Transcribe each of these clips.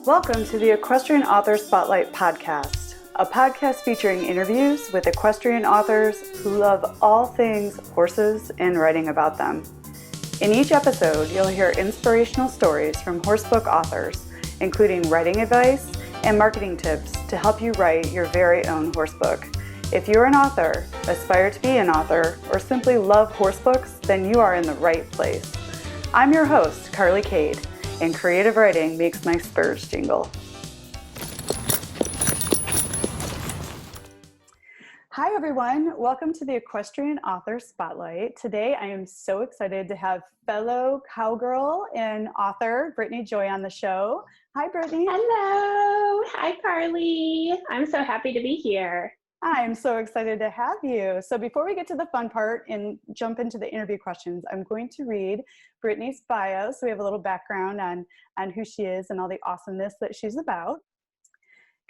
Welcome to the Equestrian Author Spotlight podcast, a podcast featuring interviews with equestrian authors who love all things horses and writing about them. In each episode, you'll hear inspirational stories from horsebook authors, including writing advice and marketing tips to help you write your very own horsebook. If you're an author, aspire to be an author, or simply love horsebooks, then you are in the right place. I'm your host, Kade, and creative writing makes my spurs jingle. Hi everyone, welcome to the Equestrian Author Spotlight. Today I am so excited to have fellow cowgirl and author Brittney Joy on the show. Hi Brittany. Hello. Hi Carly. I'm so happy to be here. I'm so excited to have you. So before we get to the fun part and jump into the interview questions, I'm going to read Brittany's bio so we have a little background on who she is and all the awesomeness that she's about.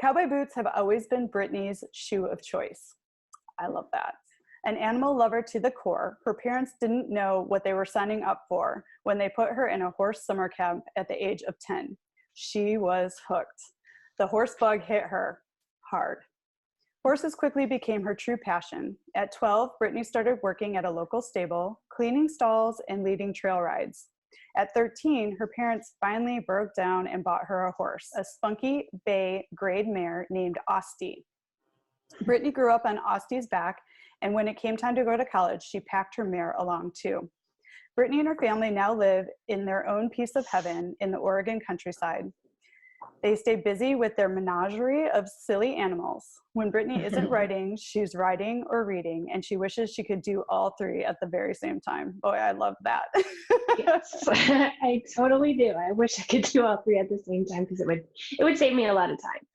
Cowboy boots have always been Brittany's shoe of choice. I love that. An animal lover to the core, her parents didn't know what they were signing up for when they put her in a horse summer camp at the age of 10. She was hooked. The horse bug hit her hard. Horses quickly became her true passion. At 12, Brittany started working at a local stable, cleaning stalls and leading trail rides. At 13, her parents finally broke down and bought her a horse, a spunky bay grade mare named Osti. Brittany grew up on Osti's back, and when it came time to go to college, she packed her mare along too. Brittany and her family now live in their own piece of heaven in the Oregon countryside. They stay busy with their menagerie of silly animals. When Brittany isn't writing, she's writing or reading, and she wishes she could do all three at the very same time. Boy, I love that. Yes, I totally do. I wish I could do all three at the same time because it would save me a lot of time.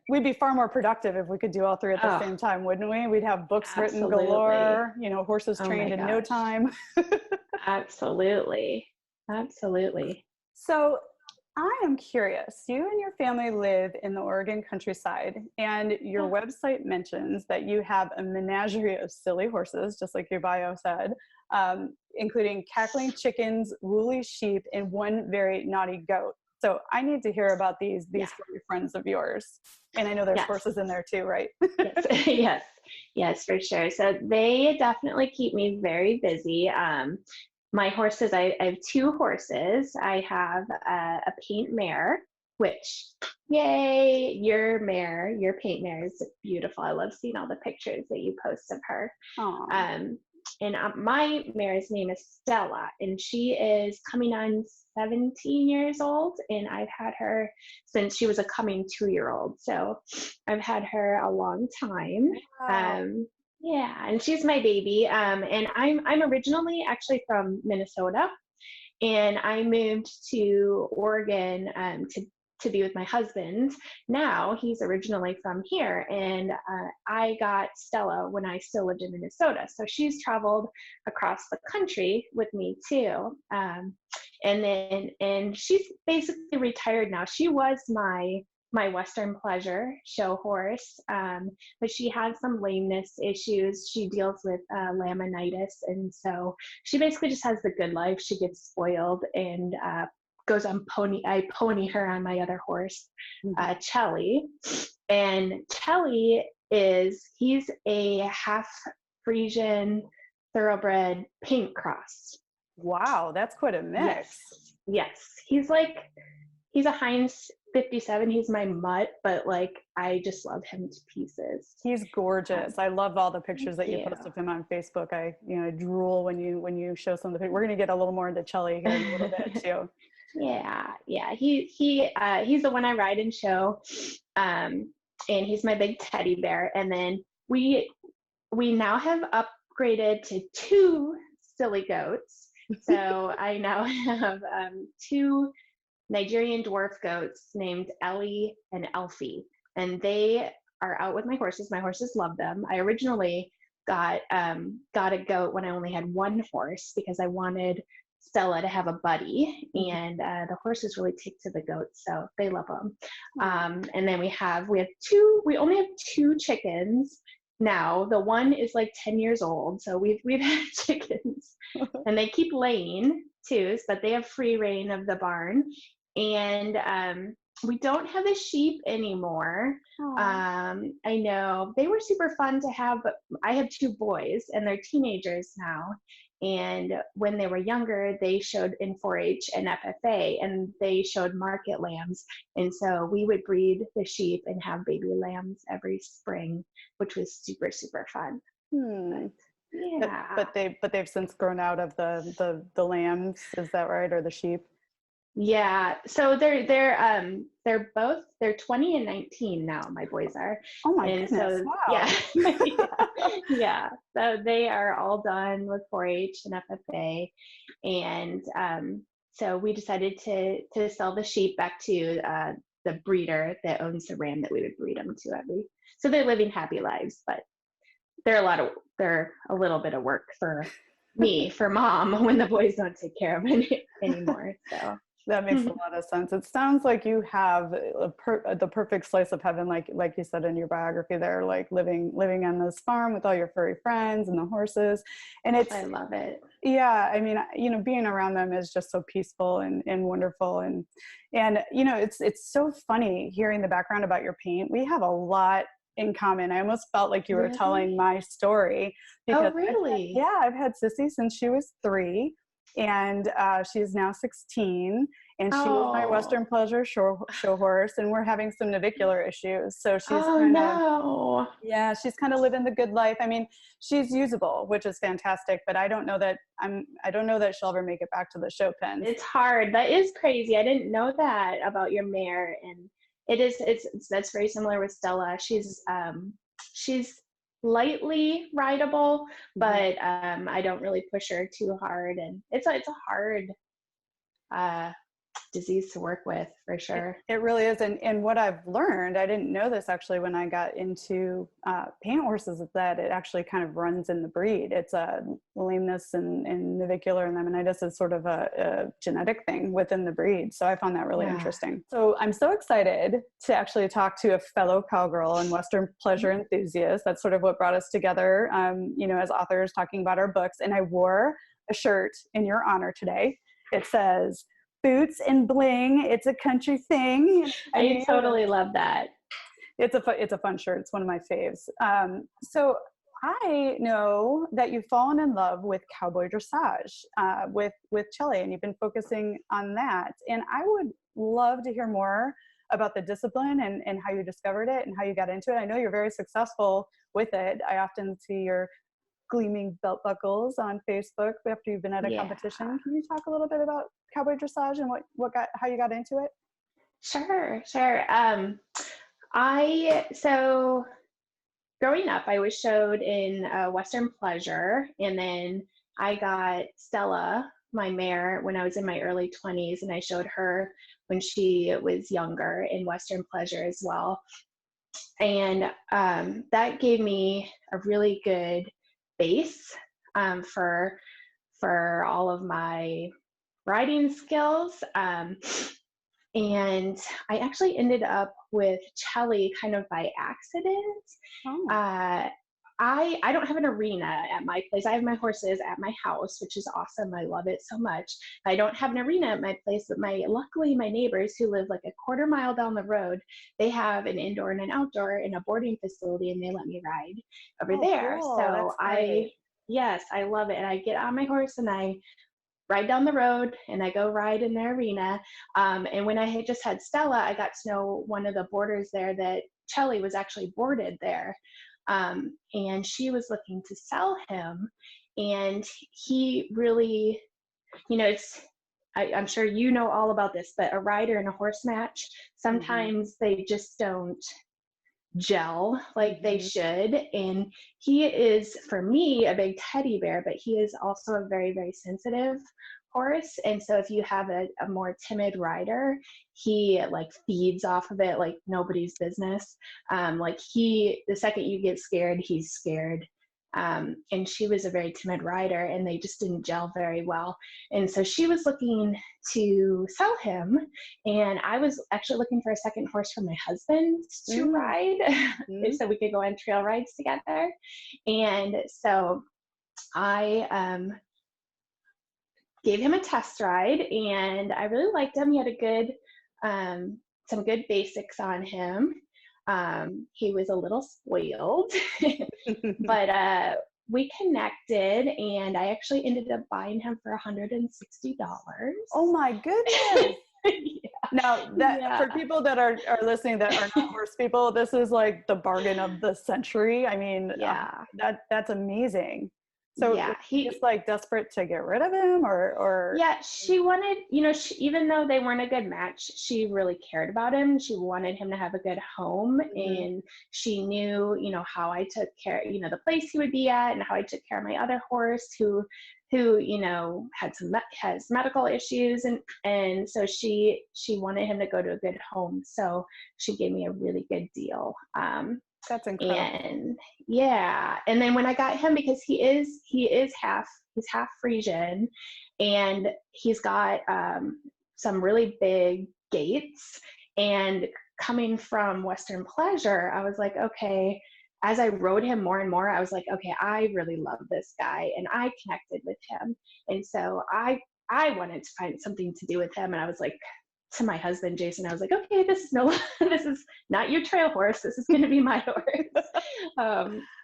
We'd be far more productive if we could do all three at the same time, wouldn't we? We'd have books written galore, horses trained in no time. Absolutely. So I am curious, you and your family live in the Oregon countryside, and your website mentions that you have a menagerie of silly horses, just like your bio said, including cackling chickens, woolly sheep, and one very naughty goat. So I need to hear about these furry friends of yours. And I know there's horses in there too, right? Yes, for sure. So they definitely keep me very busy. My horses, I have two horses. I have a paint mare, which, yay, your paint mare is beautiful. I love seeing all the pictures that you post of her. And my mare's name is Stella, and she is coming on 17 years old, and I've had her since she was a coming 2-year-old. So I've had her a long time. Wow. Yeah, and she's my baby. And I'm originally actually from Minnesota, and I moved to Oregon to be with my husband. Now he's originally from here, and I got Stella when I still lived in Minnesota. So she's traveled across the country with me too. And she's basically retired now. She was my Western pleasure show horse, but she had some lameness issues. She deals with laminitis, and so she basically just has the good life. She gets spoiled and goes on I pony her on my other horse, Chelly. And Chelly he's a half Frisian thoroughbred paint cross. Wow, that's quite a mix. Yes. He's a Heinz 57. He's my mutt, but I just love him to pieces. He's gorgeous. I love all the pictures that you post of him on Facebook. I drool when you show some of the pictures. We're going to get a little more into Chelly here in a little bit too. Yeah. He's the one I ride and show, and he's my big teddy bear. And then we now have upgraded to 2 silly goats. So I now have 2 Nigerian dwarf goats named Ellie and Elfie, and they are out with my horses. My horses love them. I originally got a goat when I only had one horse because I wanted Stella to have a buddy, and the horses really take to the goats, so they love them. And then we only have 2 chickens now. The one is 10 years old, so we've had chickens, and they keep laying too, but they have free reign of the barn. And We don't have the sheep anymore. Aw. I know they were super fun to have, but I have two boys and they're teenagers now. And when they were younger, they showed in 4-H and FFA, and they showed market lambs. And so we would breed the sheep and have baby lambs every spring, which was super, super fun. Hmm. Yeah. But they've since grown out of the lambs, is that right, or the sheep? Yeah, so they're 20 and 19 now, my boys are. Oh my And goodness! so yeah, Wow. yeah, yeah. So they are all done with 4-H and FFA. And so we decided to sell the sheep back to the breeder that owns the ram that we would breed them to every. So they're living happy lives, but they're a little bit of work for me, for mom, when the boys don't take care of it anymore. So That makes a lot of sense. It sounds like you have the perfect slice of heaven, like you said in your biography there, like living on this farm with all your furry friends and the horses. And I love it. yeah, I mean, being around them is just so peaceful and wonderful. And it's so funny hearing the background about your paint. We have a lot in common. I almost felt like you were telling Really? my story Oh, because really? I've had Sissy since she was 3, and she's now 16, and she was my Oh, Western Pleasure show horse, and we're having some navicular issues. So oh no. she's kind of living the good life. I mean, she's usable, which is fantastic, but I don't know that she'll ever make it back to the show pens. It's hard. That is crazy. I didn't know that about your mare. And that's very similar with Stella. She's lightly rideable, but I don't really push her too hard. And it's a hard uh disease to work with, for sure. It really is. And what I've learned, I didn't know this actually when I got into paint horses, is that it actually kind of runs in the breed. It's a lameness and navicular and laminitis is sort of a genetic thing within the breed. So I found that really Yeah. interesting. So I'm so excited to actually talk to a fellow cowgirl and Western pleasure enthusiast. That's sort of what brought us together, as authors talking about our books. And I wore a shirt in your honor today. It says, "Boots and bling, it's a country thing." I I mean, totally love that. it's a fun shirt. It's one of my faves. So I know that you've fallen in love with Cowboy Dressage, with Chelly, and you've been focusing on that. And I would love to hear more about the discipline and how you discovered it and how you got into it. I know you're very successful with it. I often see your gleaming belt buckles on Facebook after you've been at a Yeah. competition. Can you talk a little bit about Cowboy Dressage and how you got into it? Sure, sure. So growing up, I was showed in Western Pleasure, and then I got Stella, my mare, when I was in my early 20s, and I showed her when she was younger in Western Pleasure as well. And that gave me a really good base for all of my writing skills. And I actually ended up with Chelly kind of by accident. Oh, Uh, I don't have an arena at my place. I have my horses at my house, which is awesome. I love it so much. I don't have an arena at my place, but luckily my neighbors who live like a quarter mile down the road, they have an indoor and an outdoor in a boarding facility, and they let me ride over oh, there. cool. So That's great. yes, I love it. And I get on my horse and I ride down the road and I go ride in their arena. And when I had just had Stella, I got to know one of the boarders there that Chelly was actually boarded there. And she was looking to sell him. And he really, I'm sure you know all about this, but a rider and a horse match, sometimes they just don't gel like they should. And he is, for me, a big teddy bear, but he is also a very, very sensitive horse. And so if you have a more timid rider, he like feeds off of it like nobody's business. The second you get scared, he's scared. And she was a very timid rider, and they just didn't gel very well. And so she was looking to sell him, and I was actually looking for a second horse for my husband to ride so we could go on trail rides together. And so I gave him a test ride, and I really liked him. He had a good some good basics on him. He was a little spoiled, but we connected, and I actually ended up buying him for $160. Oh my goodness. Yeah. Now that for people that are listening that are not horse people, this is like the bargain of the century. I mean, that's amazing. So yeah, was she just like desperate to get rid of him, or yeah, she wanted, even though they weren't a good match, she really cared about him. She wanted him to have a good home, and she knew, how I took care, the place he would be at, and how I took care of my other horse who has medical issues, and so she wanted him to go to a good home. So she gave me a really good deal. That's incredible. And then when I got him, because he's half Frisian, and he's got some really big gaits, and coming from Western Pleasure, I was like, okay, as I rode him more and more, I was like, okay, I really love this guy, and I connected with him, and so I wanted to find something to do with him, and I was like, to my husband, Jason, I was like, okay, this is not your trail horse. This is going to be my horse.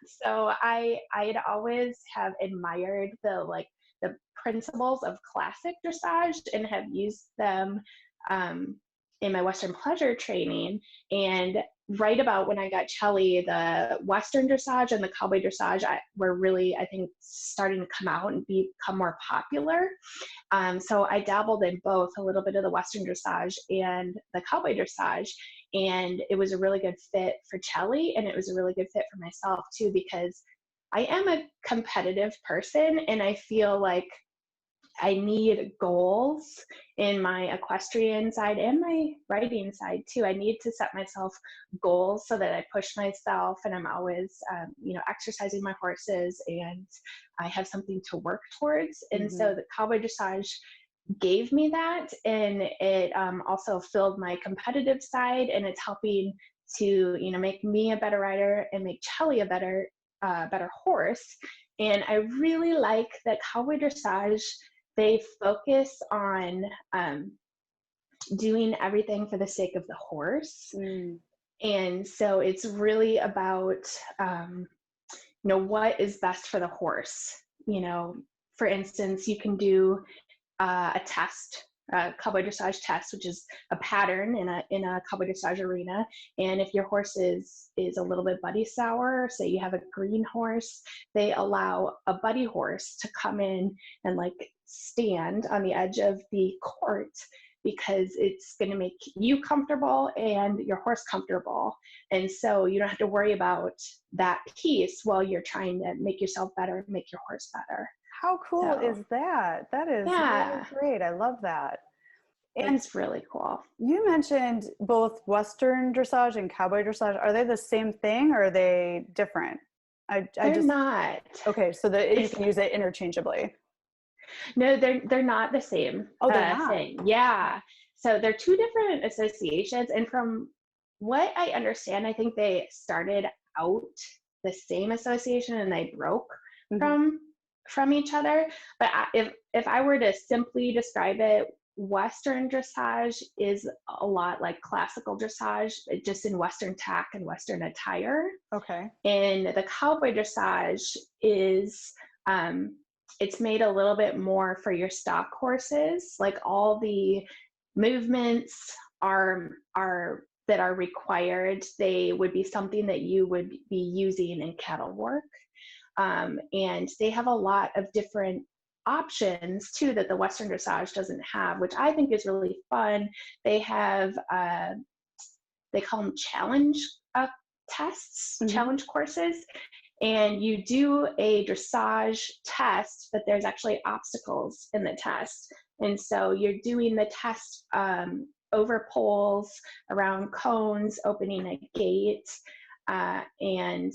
So I had always have admired the principles of classic dressage and have used them in my Western Pleasure training. And right about when I got Chelly, the Western dressage and the Cowboy Dressage were really, I think, starting to come out and become more popular. So I dabbled in both, a little bit of the Western Dressage and the Cowboy Dressage, and it was a really good fit for Chelly, and it was a really good fit for myself too, because I am a competitive person, and I feel like I need goals in my equestrian side and my riding side too. I need to set myself goals so that I push myself, and I'm always, exercising my horses, and I have something to work towards. And so the Cowboy Dressage gave me that, and it also filled my competitive side, and it's helping to, make me a better rider and make Chelly a better horse. And I really like that Cowboy Dressage. They focus on doing everything for the sake of the horse. And so it's really about, what is best for the horse. For instance, you can do a test, a Cowboy Dressage test, which is a pattern in a Cowboy Dressage arena. And if your horse is a little bit buddy sour, say you have a green horse, they allow a buddy horse to come in and stand on the edge of the court, because it's going to make you comfortable and your horse comfortable. And so you don't have to worry about that piece while you're trying to make yourself better, make your horse better. How cool is that? That is really great. I love that. And it's really cool. You mentioned both Western Dressage and Cowboy Dressage. Are they the same thing, or are they different? They're not. Okay, so you can use it interchangeably. No, they're not the same thing. Yeah. So they're two different associations. And from what I understand, I think they started out the same association and they broke from each other. But if I were to simply describe it, Western Dressage is a lot like classical dressage, just in Western tack and Western attire. Okay. And the Cowboy Dressage is, it's made a little bit more for your stock horses. Like all the movements that are required, they would be something that you would be using in cattle work. And they have a lot of different options too that the Western Dressage doesn't have, which I think is really fun. They have, they call them challenge tests, challenge courses. And you do a dressage test, but there's actually obstacles in the test. And so you're doing the test over poles, around cones, opening a gate. And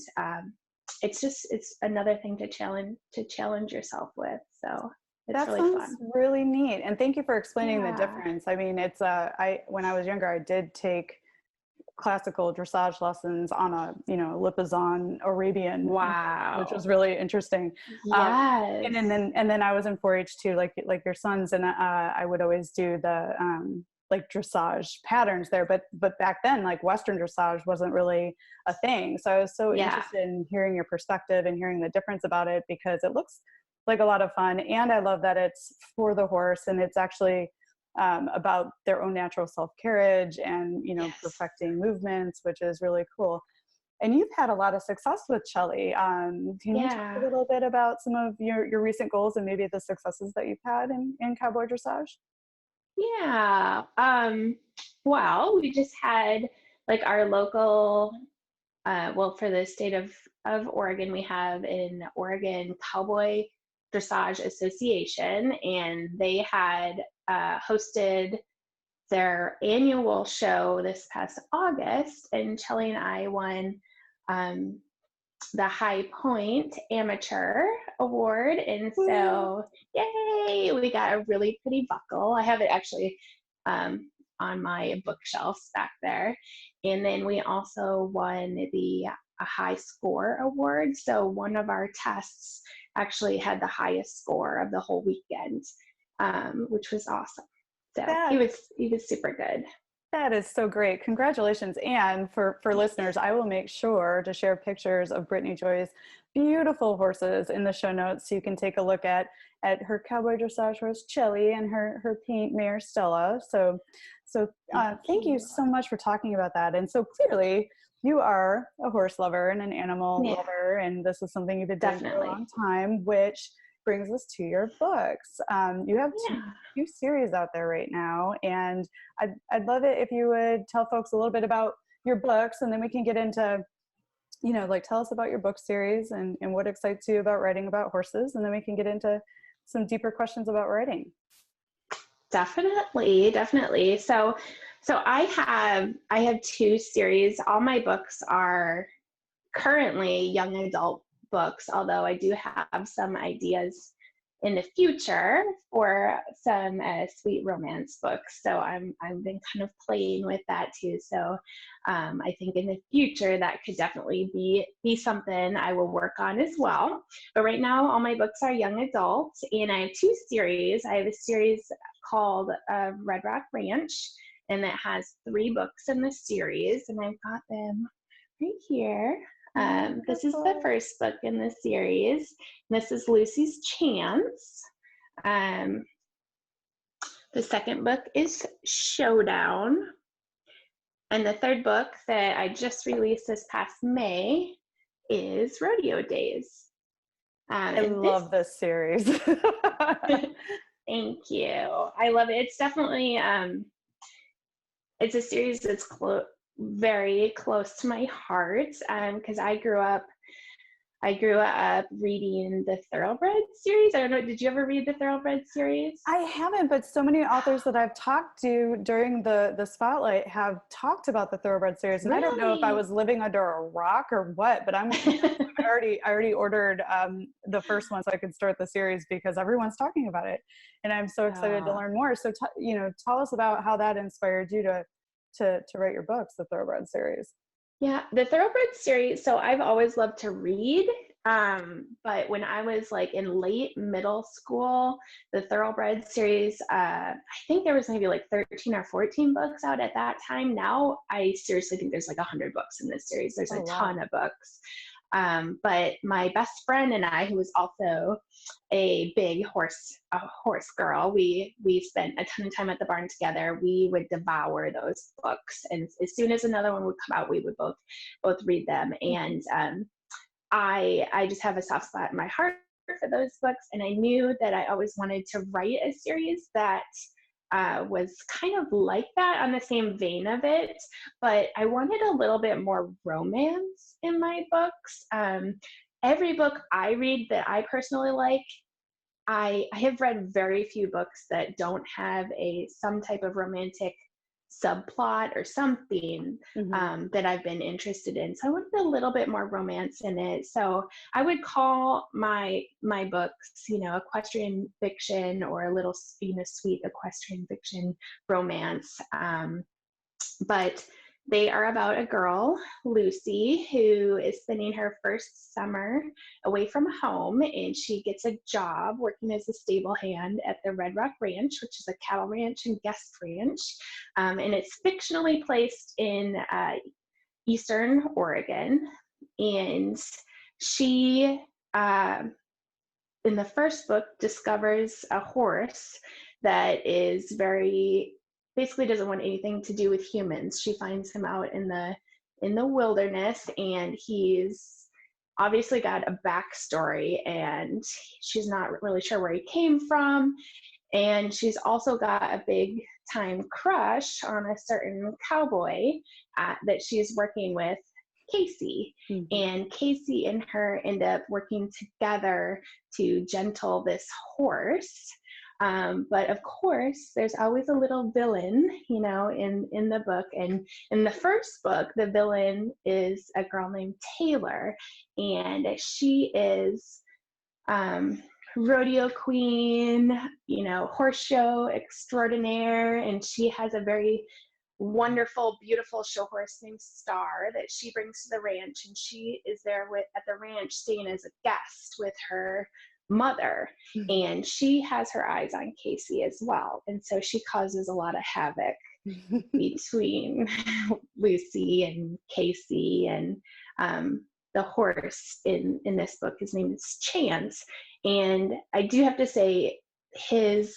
it's another thing to challenge yourself with. So it's really fun. Really neat. And thank you for explaining the difference. I mean, it's when I was younger, I did take classical dressage lessons on a Lipizan Arabian, which was really interesting. Yes. And then I was in 4-H too, like your sons, and I would always do the like dressage patterns there, but back then, like Western dressage wasn't really a thing. So I was so Yeah. interested in hearing your perspective and hearing the difference about it, because it looks like a lot of fun. And I love that it's for the horse, and it's actually about their own natural self-carriage and, you know, Yes. perfecting movements, which is really cool. And you've had a lot of success with Chelly. Can you talk a little bit about some of your recent goals and maybe the successes that you've had in Cowboy Dressage? Yeah. Well, we just had like our local, well, for the state of Oregon, we have an Oregon Cowboy Dressage Association, and they had hosted their annual show this past August, and Chelly and I won the High Point Amateur Award. And so, yay, we got a really pretty buckle. I have it actually on my bookshelves back there. And then we also won the High Score Award. So one of our tests actually had the highest score of the whole weekend, which was awesome. So he was super good. That is so great. Congratulations. And for listeners, I will make sure to share pictures of Brittney Joy's beautiful horses in the show notes, so you can take a look at her Cowboy Dressage horse, Chelly, and her paint mare, Stella. So thank you so much for talking about that. And so clearly you are a horse lover and an animal lover, and this is something you've been doing for a long time, which brings us to your books. You have two series out there right now, and I'd love it if you would tell folks a little bit about your books, and then we can get into, you know, like, tell us about your book series and what excites you about writing about horses, and then we can get into some deeper questions about writing. Definitely. So I have two series. All my books are currently young adult books, although I do have some ideas in the future for some sweet romance books. So I've been kind of playing with that too. So I think in the future that could definitely be something I will work on as well. But right now, all my books are young adult, and I have two series. I have a series called Red Rock Ranch, and that has 3 books in the series, and I've got them right here. This is the first book in the series. This is Lucy's Chance. The second book is Showdown. And the third book that I just released this past May is Rodeo Days. I love this series. Thank you. I love it. It's definitely, it's a series that's very close to my heart, because I grew up reading the Thoroughbred series. I don't know, did you ever read the Thoroughbred series? I haven't, but so many authors that I've talked to during the Spotlight have talked about the Thoroughbred series, and really? I don't know if I was living under a rock or what, but I already ordered the first one so I could start the series because everyone's talking about it, and I'm so excited to learn more. So tell us about how that inspired you to write your books, the Thoroughbred series. Yeah, the Thoroughbred series. So I've always loved to read, but when I was like in late middle school, the Thoroughbred series, I think there was maybe like 13 or 14 books out at that time. Now I seriously think there's like 100 books in this series. There's a ton of books. But my best friend and I, who was also a big horse girl, we spent a ton of time at the barn together. We would devour those books, and as soon as another one would come out, we would both read them. And I just have a soft spot in my heart for those books, and I knew that I always wanted to write a series that was kind of like that, on the same vein of it, but I wanted a little bit more romance in my books. Every book I read that I personally like, I have read very few books that don't have some type of romantic subplot or something that I've been interested in. So I wanted a little bit more romance in it. So I would call my books, equestrian fiction, or a little, sweet equestrian fiction romance. But They are about a girl, Lucy, who is spending her first summer away from home, and she gets a job working as a stable hand at the Red Rock Ranch, which is a cattle ranch and guest ranch. And it's fictionally placed in Eastern Oregon. And she, in the first book, discovers a horse that is basically doesn't want anything to do with humans. She finds him out in the wilderness, and he's obviously got a backstory, and she's not really sure where he came from. And she's also got a big time crush on a certain cowboy that she's working with, Casey. Mm-hmm. And Casey and her end up working together to gentle this horse. But of course, there's always a little villain, in the book. And in the first book, the villain is a girl named Taylor, and she is rodeo queen, horse show extraordinaire, and she has a very wonderful, beautiful show horse named Star that she brings to the ranch, and she is there at the ranch staying as a guest with her mother, and she has her eyes on Casey as well, and so she causes a lot of havoc between Lucy and Casey. And the horse in this book, his name is Chance, and I do have to say his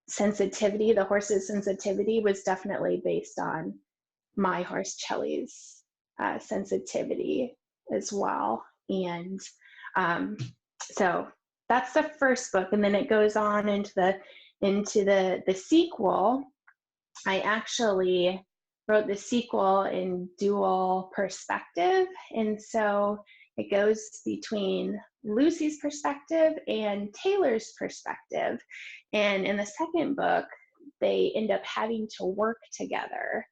sensitivity, the horse's sensitivity, was definitely based on my horse Chelly's sensitivity as well. And so that's the first book, and then it goes on into the sequel. I actually wrote the sequel in dual perspective, and so it goes between Lucy's perspective and Taylor's perspective. And in the second book, they end up having to work together,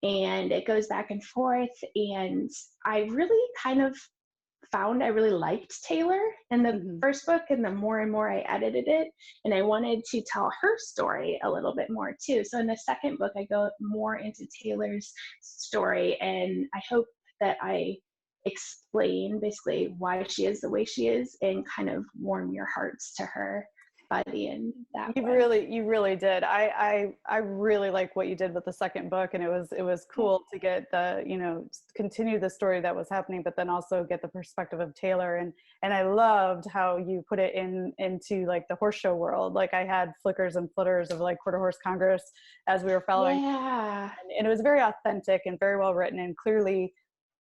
and it goes back and forth. And I really kind of found I really liked Taylor in the first book, and the more and more I edited it, and I wanted to tell her story a little bit more too. So in the second book, I go more into Taylor's story, and I hope that I explain basically why she is the way she is and kind of warm your hearts to her by the end of that. You really did. I really like what you did with the second book, and it was cool to get the, continue the story that was happening, but then also get the perspective of Taylor. And I loved how you put it into like the horse show world. Like I had flickers and flutters of like Quarter Horse Congress as we were following. Yeah. And it was very authentic and very well written, and clearly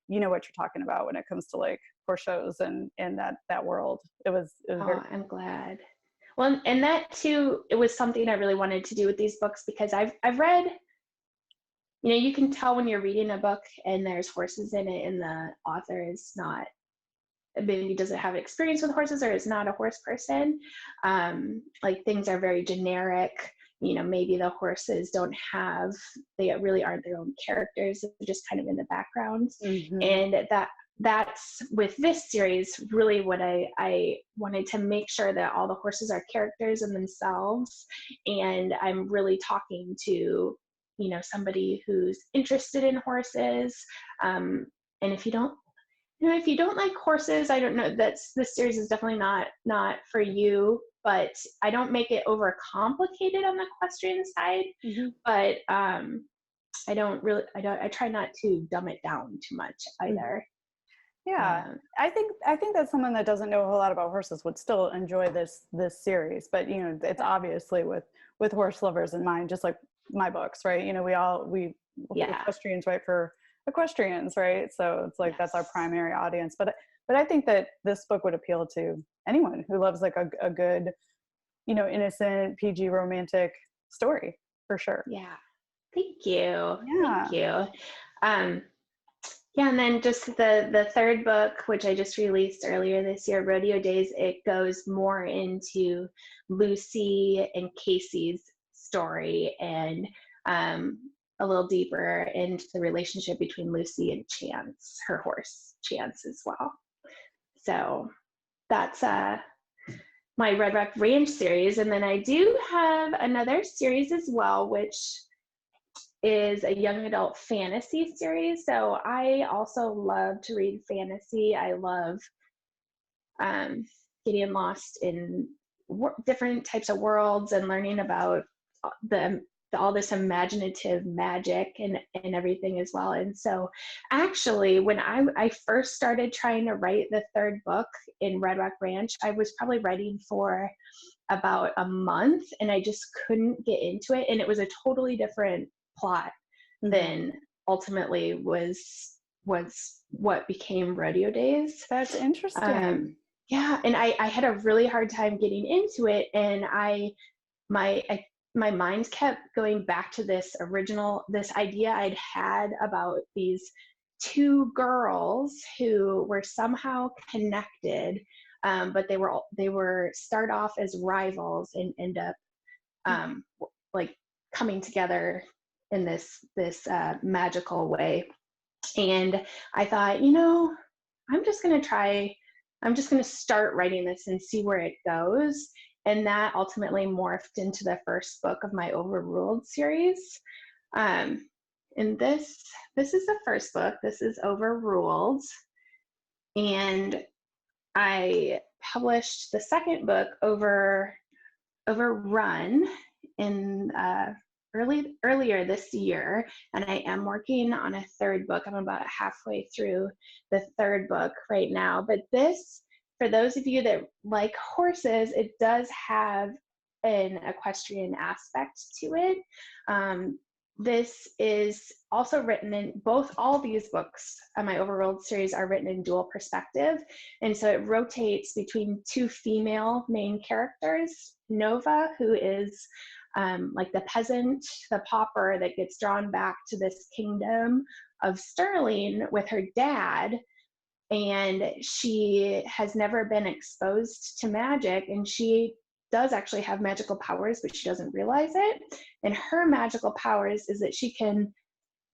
you know what you're talking about when it comes to like horse shows and that world. It was very I'm glad. Well, and that too, it was something I really wanted to do with these books, because I've read, you can tell when you're reading a book and there's horses in it, and the author is not, maybe doesn't have experience with horses or is not a horse person. Like things are very generic. Maybe the horses they really aren't their own characters. They're just kind of in the background. Mm-hmm. And that's with this series really what I wanted to make sure that all the horses are characters in themselves, and I'm really talking to somebody who's interested in horses, and if you don't like horses, I don't know, this series is definitely not for you, but I don't make it overcomplicated on the equestrian side. Mm-hmm. But I try not to dumb it down too much either. Yeah, I think that someone that doesn't know a whole lot about horses would still enjoy this series, but it's obviously with horse lovers in mind, just like my books, right? We equestrians write for equestrians, right? So it's like that's our primary audience. But I think that this book would appeal to anyone who loves like a good, innocent PG romantic story, for sure. Yeah. Thank you. Yeah. Thank you. Yeah, and then just the third book, which I just released earlier this year, Rodeo Days, it goes more into Lucy and Casey's story, and a little deeper into the relationship between Lucy and Chance, her horse Chance as well. So that's my Red Rock Ranch series. And then I do have another series as well, which is a young adult fantasy series. So I also love to read fantasy. I love getting lost in different types of worlds and learning about all this imaginative magic and everything as well. And so actually, when I first started trying to write the third book in Red Rock Ranch, I was probably writing for about a month, and I just couldn't get into it. And it was a totally different plot than ultimately was what became Rodeo Days. That's interesting. Yeah, and I had a really hard time getting into it, and my mind kept going back to this idea I'd had about these two girls who were somehow connected, but they were start off as rivals and end up like coming together in this magical way. And I thought, I'm just going to start writing this and see where it goes. And that ultimately morphed into the first book of my OverRuled series. And this is the first book. This is OverRuled. And I published the second book, Overrun, in earlier this year, and I am working on a third book. I'm about halfway through the third book right now. But this, for those of you that like horses, it does have an equestrian aspect to it. This is also written in all these books on my OverRuled series are written in dual perspective. And so it rotates between two female main characters, Nova, who is like the peasant, the pauper that gets drawn back to this kingdom of Sterling with her dad. And she has never been exposed to magic, and she does actually have magical powers, but she doesn't realize it. And her magical powers is that she can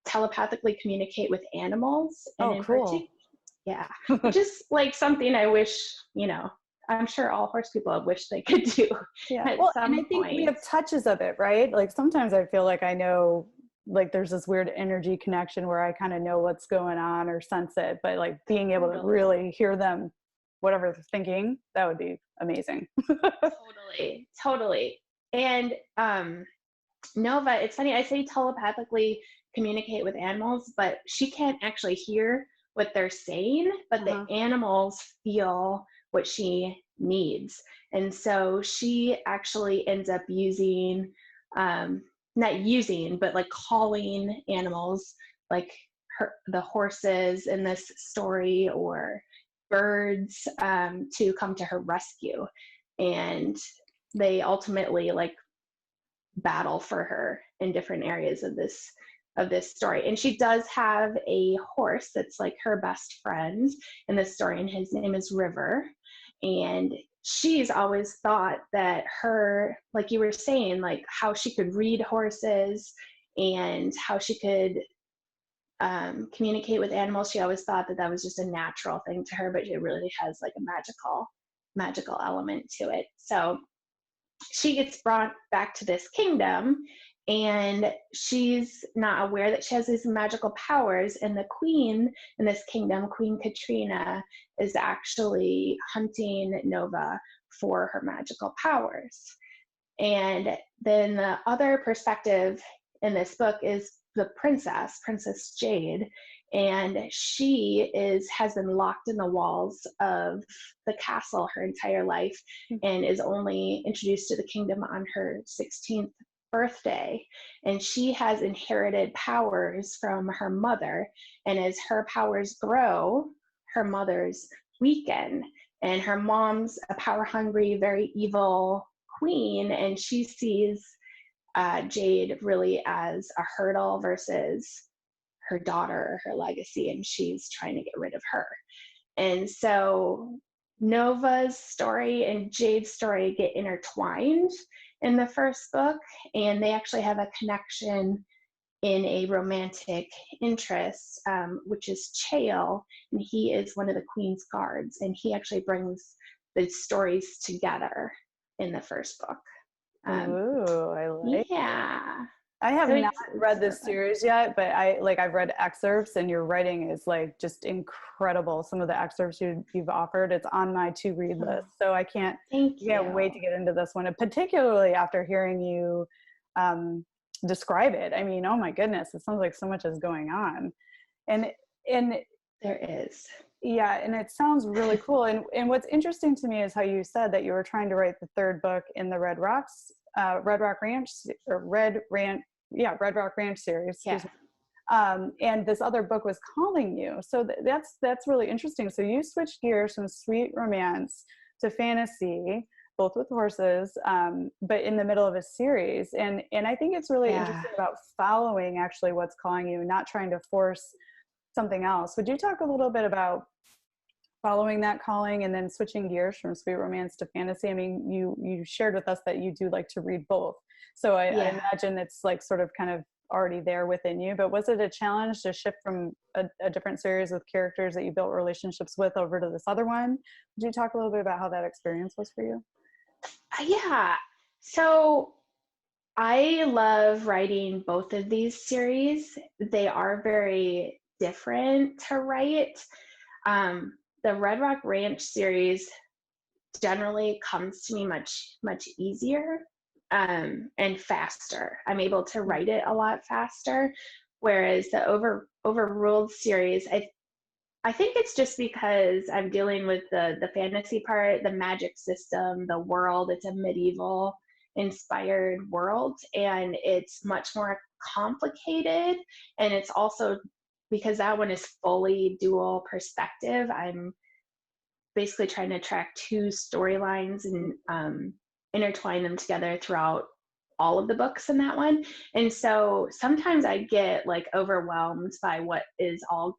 telepathically communicate with animals. And cool. Yeah, which is like something I wish, I'm sure all horse people have wished they could do. Yeah. Well, and I think we have touches of it, right? Like sometimes I feel like I know, like there's this weird energy connection where I kind of know what's going on or sense it, but like being able to really hear them, whatever they're thinking, that would be amazing. Totally. And Nova, it's funny, I say telepathically communicate with animals, but she can't actually hear what they're saying, but the animals feel what she needs. And so she actually ends up using, not using, but like calling animals, like the horses in this story, or birds, to come to her rescue. And they ultimately like battle for her in different areas of this story. And she does have a horse that's like her best friend in this story, and his name is River. And she's always thought that her, like you were saying, like how she could read horses and how she could communicate with animals, she always thought that was just a natural thing to her, but it really has like a magical element to it. So she gets brought back to this kingdom, and she's not aware that she has these magical powers. And the queen in this kingdom, Queen Katrina, is actually hunting Nova for her magical powers. And then the other perspective in this book is the Princess Jade, and she has been locked in the walls of the castle her entire life, and is only introduced to the kingdom on her 16th birthday. And she has inherited powers from her mother, and as her powers grow, her mother's weaken. And her mom's a power-hungry, very evil queen, and she sees Jade really as a hurdle versus her daughter, her legacy, and she's trying to get rid of her. And so Nova's story and Jade's story get intertwined in the first book, and they actually have a connection in a romantic interest, which is Chael, and he is one of the Queen's guards, and he actually brings the stories together in the first book. Ooh, I like. Yeah. I have So not read super this fun. series yet, but I've read excerpts, and your writing is like just incredible. Some of the excerpts you've offered, it's on my to read Oh, list. So thank can't wait to you. get into this one, and particularly after hearing you um, describe it. I mean, oh my goodness, it sounds like so much is going on, and and There is. yeah, and it sounds really cool. And what's interesting to me is how you said that you were trying to write the third book in the Red Rock Ranch or Red Rock Ranch series. Yeah. Excuse me. And this other book was calling you. So that's really interesting. So you switched gears from sweet romance to fantasy, both with horses, but in the middle of a series. And I think it's really Yeah. interesting about following actually what's calling you, not trying to force something else. Would you talk a little bit about following that calling and then switching gears from sweet romance to fantasy? I mean, you shared with us that you do like to read both. So I Yeah. imagine it's like sort of kind of already there within you, but was it a challenge to shift from a different series with characters that you built relationships with over to this other one? Would you talk a little bit about how that experience was for you? Yeah. So I love writing both of these series. They are very different to write. The Red Rock Ranch series generally comes to me much easier and faster. I'm able to write it a lot faster, whereas the Overruled series, I think it's just because I'm dealing with the fantasy part, the magic system, the world. It's a medieval inspired world, and it's much more complicated. And it's also because that one is fully dual perspective. I'm basically trying to track two storylines and intertwine them together throughout all of the books in that one. And so sometimes I get like overwhelmed by what is all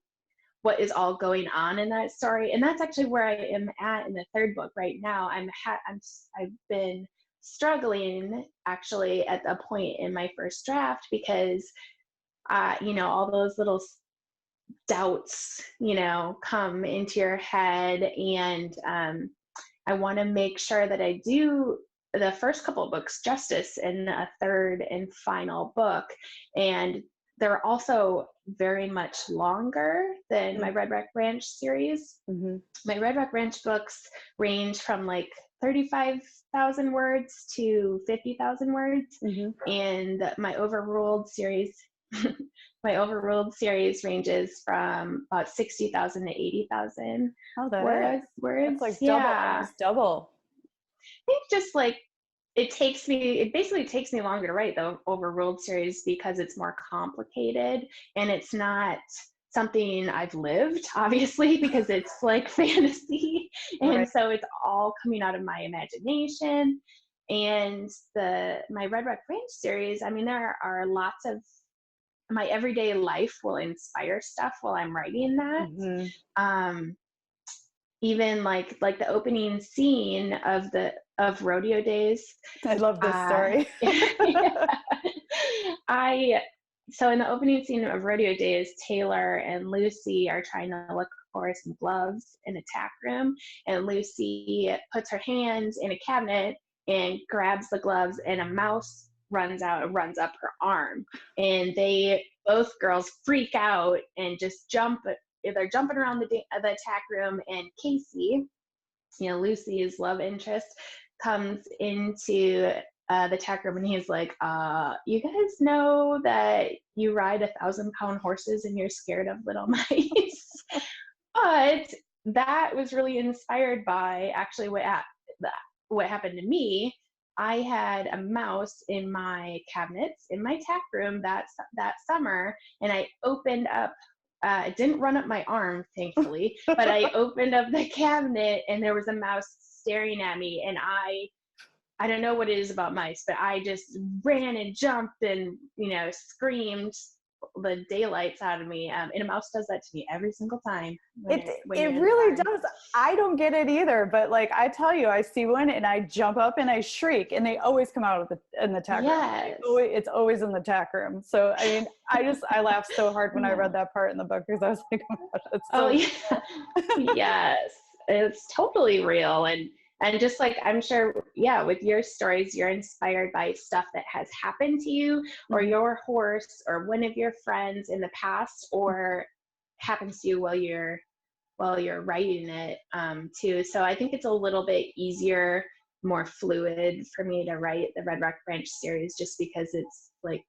going on in that story. And that's actually where I am at in the third book right now. I've been struggling actually at a point in my first draft because all those little doubts come into your head, and I want to make sure that I do the first couple of books justice in a third and final book. And they're also very much longer than my Red Rock Ranch series. Mm-hmm. My Red Rock Ranch books range from like 35,000 words to 50,000 words. Mm-hmm. And my Overruled series, my Overruled series ranges from about 60,000 to 80,000 Oh, that is. That's words. like double, Yeah. almost double. I think just like it basically takes me longer to write the Overruled series because it's more complicated, and it's not something I've lived, obviously, because it's like fantasy. Right. And so it's all coming out of my imagination. And my Red Rock Ranch series, I mean, there are lots of my everyday life will inspire stuff while I'm writing that. Mm-hmm. Um, Even like the opening scene of rodeo days. I love this story. Yeah. So in the opening scene of rodeo days, Taylor and Lucy are trying to look for some gloves in a tack room, and Lucy puts her hands in a cabinet and grabs the gloves, and a mouse runs out and runs up her arm, and both girls freak out and just jump. They're jumping around the attack room, and Casey, Lucy's love interest, comes into the attack room, and he's like, you guys know that you ride 1,000-pound horses and you're scared of little mice? But that was really inspired by actually what happened to me. I had a mouse in my cabinets in my tack room that summer, and I opened up it didn't run up my arm, thankfully, but I opened up the cabinet and there was a mouse staring at me, and I don't know what it is about mice, but I just ran and jumped and, screamed the daylights out of me. And a mouse does that to me every single time when It you're in the really barn. does. I don't get it either, but like I tell you, I see one and I jump up and I shriek, and they always come out of in the tack room. Yes. It's always in the tack room. So I mean, I laughed so hard when I read that part in the book because I was like, oh my gosh, it's so yeah. Yes, it's totally real. And And just like, I'm sure, yeah, with your stories, you're inspired by stuff that has happened to you or your horse or one of your friends in the past, or happens to you while you're writing it, too. So I think it's a little bit easier, more fluid for me to write the Red Rock Branch series, just because it's like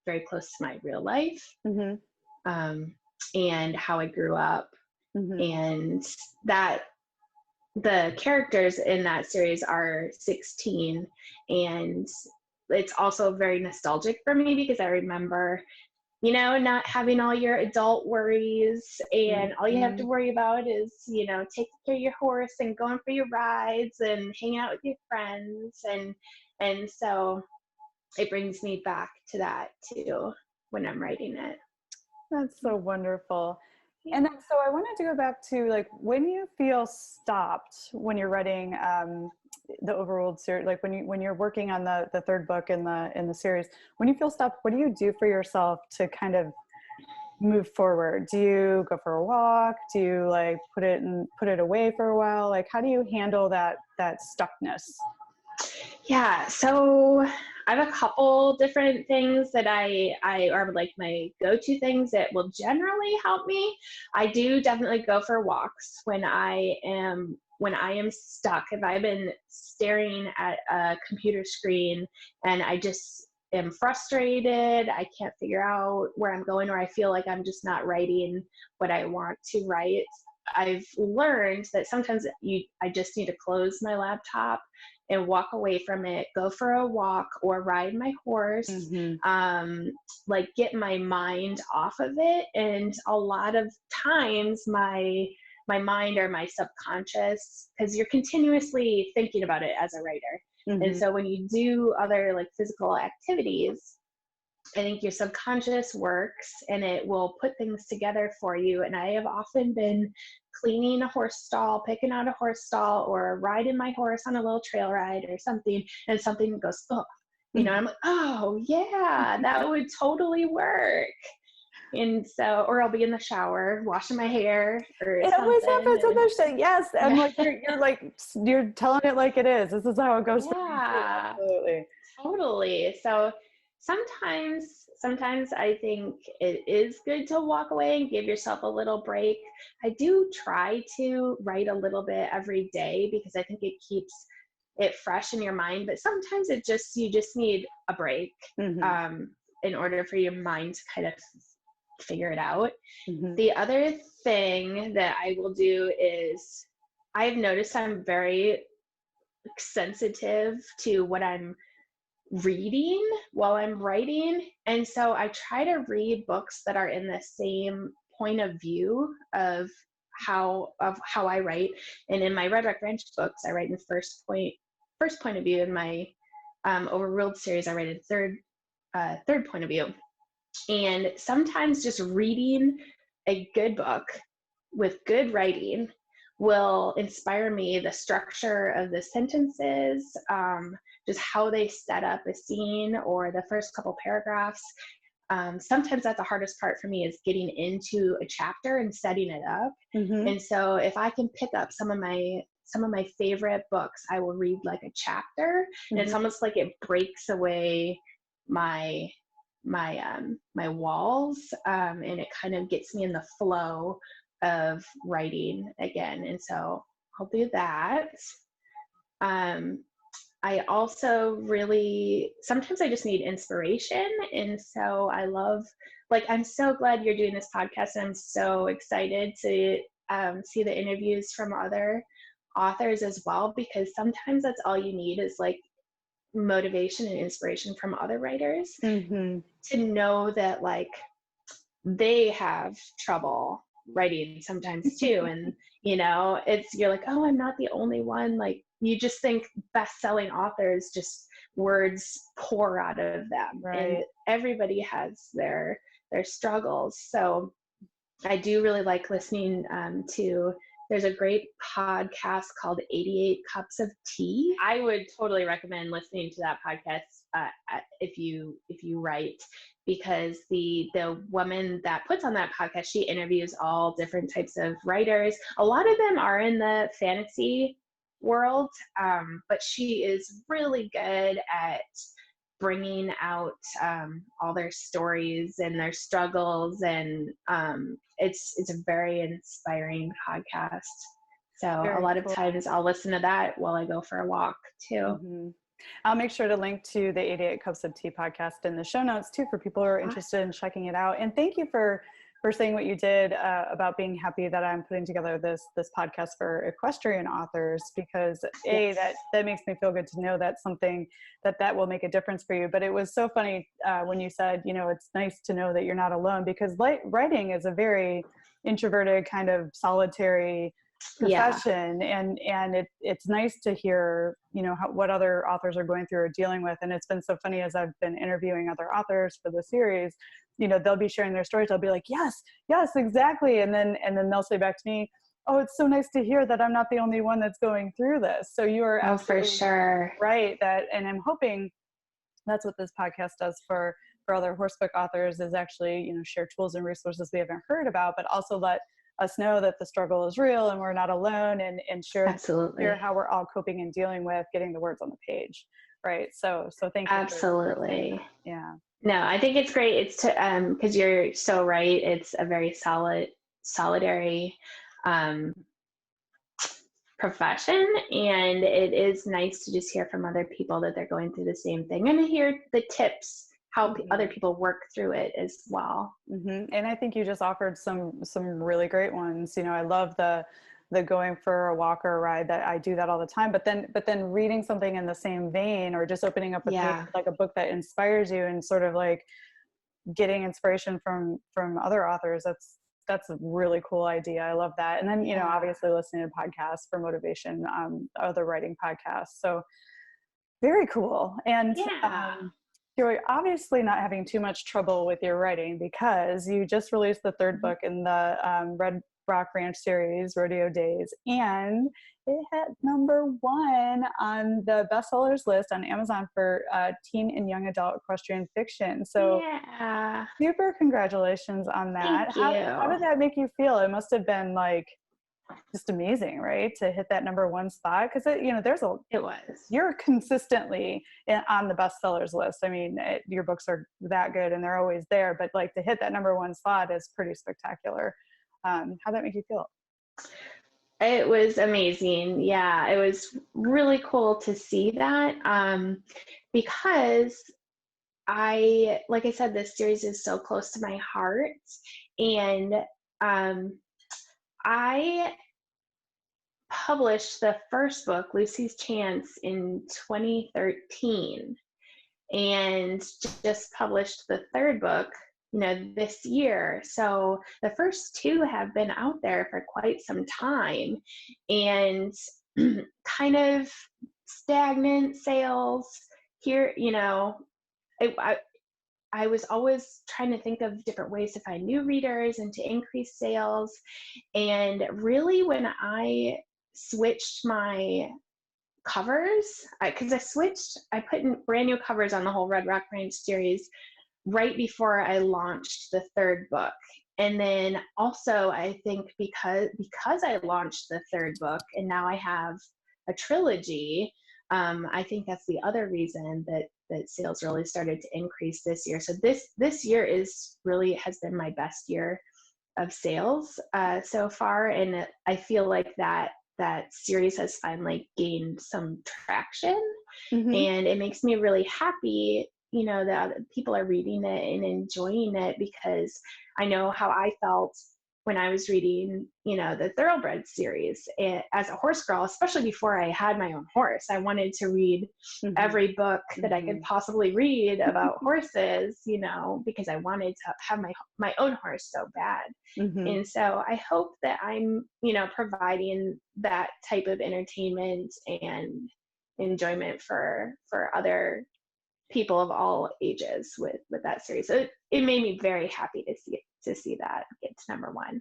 very close to my real life, and how I grew up, and that the characters in that series are 16, and it's also very nostalgic for me because I remember, you know, not having all your adult worries, and all you have to worry about is, you know, taking care of your horse and going for your rides and hanging out with your friends, and so it brings me back to that too when I'm writing it. That's so wonderful. And then, so I wanted to go back to like when you feel stopped when you're writing the OverRuled series, like when you're working on the third book in the series, when you feel stopped, what do you do for yourself to kind of move forward? Do you go for a walk? Do you like put it away for a while? Like, how do you handle that stuckness? Yeah, so I have a couple different things that I are like my go-to things that will generally help me. I do definitely go for walks when I am stuck. If I've been staring at a computer screen and I just am frustrated, I can't figure out where I'm going, or I feel like I'm just not writing what I want to write, I've learned that sometimes I just need to close my laptop and walk away from it, go for a walk or ride my horse, like get my mind off of it. And a lot of times my mind or my subconscious, because you're continuously thinking about it as a writer. And so when you do other like physical activities, I think your subconscious works and it will put things together for you. And I have often been cleaning a horse stall, picking out a horse stall, or riding my horse on a little trail ride or something, and something goes, oh, you know, I'm like, oh yeah, that would totally work. And so, or I'll be in the shower washing my hair or it something. Always happens in the show. Yes. And like, you're telling it like it is. This is how it goes. Yeah, absolutely. Totally. So sometimes I think it is good to walk away and give yourself a little break. I do try to write a little bit every day because I think it keeps it fresh in your mind, but sometimes you just need a break in order for your mind to kind of figure it out. The other thing that I will do is I've noticed I'm very sensitive to what I'm reading while I'm writing. And so I try to read books that are in the same point of view of how I write. And in my Red Rock Ranch books, I write in first point of view. In my OverRuled series, I write in third point of view. And sometimes just reading a good book with good writing will inspire me. The structure of the sentences, just how they set up a scene or the first couple paragraphs. Sometimes that's the hardest part for me, is getting into a chapter and setting it up. And so if I can pick up some of my favorite books, I will read like a chapter, and it's almost like it breaks away my walls, and it kind of gets me in the flow of writing again. And so I'll do that. I also sometimes I just need inspiration. And so I'm so glad you're doing this podcast. And I'm so excited to see the interviews from other authors as well, because sometimes that's all you need is like motivation and inspiration from other writers to know that like they have trouble writing sometimes too. And you know, you're like, oh, I'm not the only one. Like, you just think best-selling authors, just words pour out of them, and everybody has their struggles. So I do really like listening to, there's a great podcast called 88 Cups of Tea. I would totally recommend listening to that podcast if you write, because the woman that puts on that podcast, she interviews all different types of writers. A lot of them are in the fantasy world. But she is really good at bringing out all their stories and their struggles, and it's a very inspiring podcast. So a Very lot of cool. times I'll listen to that while I go for a walk too. Mm-hmm. I'll make sure to link to the 88 Cups of Tea podcast in the show notes too, for people who are interested in checking it out. And thank you for saying what you did about being happy that I'm putting together this podcast for equestrian authors, because Yes. that makes me feel good to know that something that will make a difference for you. But it was so funny when you said, it's nice to know that you're not alone, because writing is a very introverted, kind of solitary profession. And it's nice to hear, what other authors are going through or dealing with. And it's been so funny as I've been interviewing other authors for the series, they'll be sharing their stories. I'll be like, yes, exactly. And then they'll say back to me, oh, it's so nice to hear that I'm not the only one that's going through this. So you are absolutely for sure right. And I'm hoping that's what this podcast does for other horsebook authors, is actually, share tools and resources we haven't heard about, but also let us know that the struggle is real and we're not alone, and share how we're all coping and dealing with getting the words on the page. Right. So thank you. Absolutely. Yeah. No, I think it's great. It's to, because you're so right. It's a very solitary profession, and it is nice to just hear from other people that they're going through the same thing, and to hear the tips, how other people work through it as well. Mm-hmm. And I think you just offered some really great ones. I love the going for a walk or a ride. That I do that all the time. But then reading something in the same vein, or just opening up a page, like a book that inspires you, and sort of like getting inspiration from other authors. That's a really cool idea. I love that. And then obviously listening to podcasts for motivation, other writing podcasts. So very cool. And you're obviously not having too much trouble with your writing, because you just released the third book in the Red Rock Ranch series, Rodeo Days, and it hit #1 on the bestsellers list on Amazon for teen and young adult equestrian fiction. So super congratulations on that. Thank you. How did that make you feel? It must have been like just amazing, right? To hit that #1 spot. Cause you're consistently on the bestsellers list. I mean, your books are that good and they're always there, but like to hit that #1 spot is pretty spectacular. How'd that make you feel? It was amazing. Yeah, it was really cool to see that, because like I said, this series is so close to my heart, and I published the first book, Lucy's Chance, in 2013, and just published the third book, this year. So the first two have been out there for quite some time, and kind of stagnant sales here. I was always trying to think of different ways to find new readers and to increase sales. And really, when I switched my covers, because I put in brand new covers on the whole Red Rock Ranch series right before I launched the third book. And then also, I think because I launched the third book and now I have a trilogy, I think that's the other reason that sales really started to increase this year. So this year has been my best year of sales so far, and I feel like that series has finally gained some traction, and it makes me really happy, that people are reading it and enjoying it, because I know how I felt when I was reading, the Thoroughbred series as a horse girl, especially before I had my own horse. I wanted to read every book that I could possibly read about horses, because I wanted to have my own horse so bad. And so I hope that I'm, providing that type of entertainment and enjoyment for other people of all ages with that series. So it made me very happy to see that get to #1.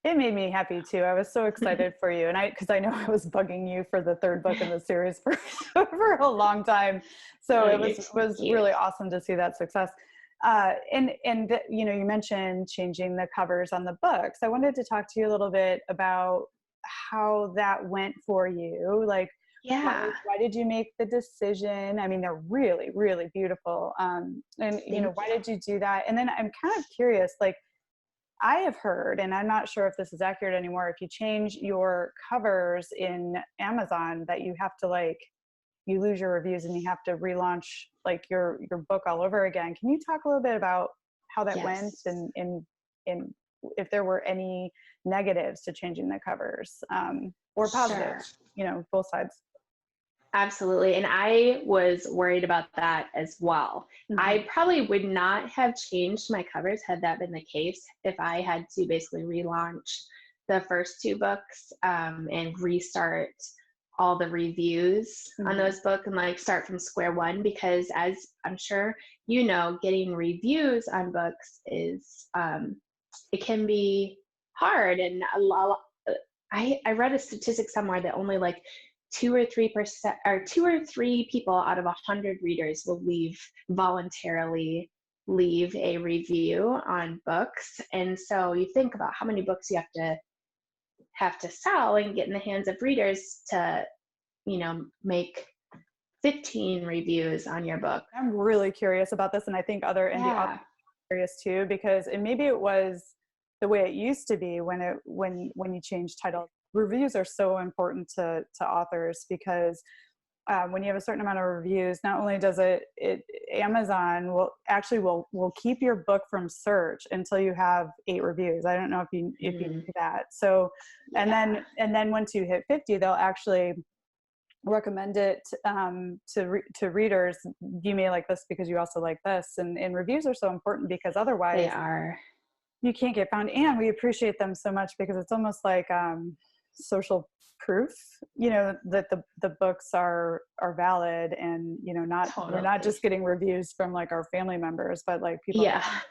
It made me happy too. I was so excited for you, and because I know I was bugging you for the third book in the series for a long time. So it was really awesome to see that success. And you mentioned changing the covers on the books. I wanted to talk to you a little bit about how that went for you. Like, Yeah. Why did you make the decision? I mean, they're really, really beautiful. And, you know, why did you do that? And then I'm kind of curious, like, I have heard, and I'm not sure if this is accurate anymore, if you change your covers in Amazon, that you have to, like, you lose your reviews and you have to relaunch like your book all over again. Can you talk a little bit about how that went, and if there were any negatives to changing the covers, or positives, you know, both sides? Absolutely. And I was worried about that as well. I probably would not have changed my covers had that been the case, if I had to basically relaunch the first two books, and restart all the reviews on those books and like start from square one, because as I'm sure you know, getting reviews on books is, it can be hard. And I read a statistic somewhere that only like 2 or 3 people out of 100 readers will voluntarily leave a review on books. And so you think about how many books you have to sell and get in the hands of readers to, you know, make 15 reviews on your book. I'm really curious about this, and I think other indie authors are curious too, because, and maybe it was the way it used to be when you change titles. Reviews are so important to authors, because when you have a certain amount of reviews, not only does Amazon will keep your book from search until you have 8 reviews. I don't know if you do that. So, and then once you hit 50, they'll actually recommend it to readers. You may like this because you also like this, and reviews are so important, because otherwise you can't get found. And we appreciate them so much because it's almost like social proof, you know, that the books are valid, and, you know, we're not just getting reviews from like our family members, but like people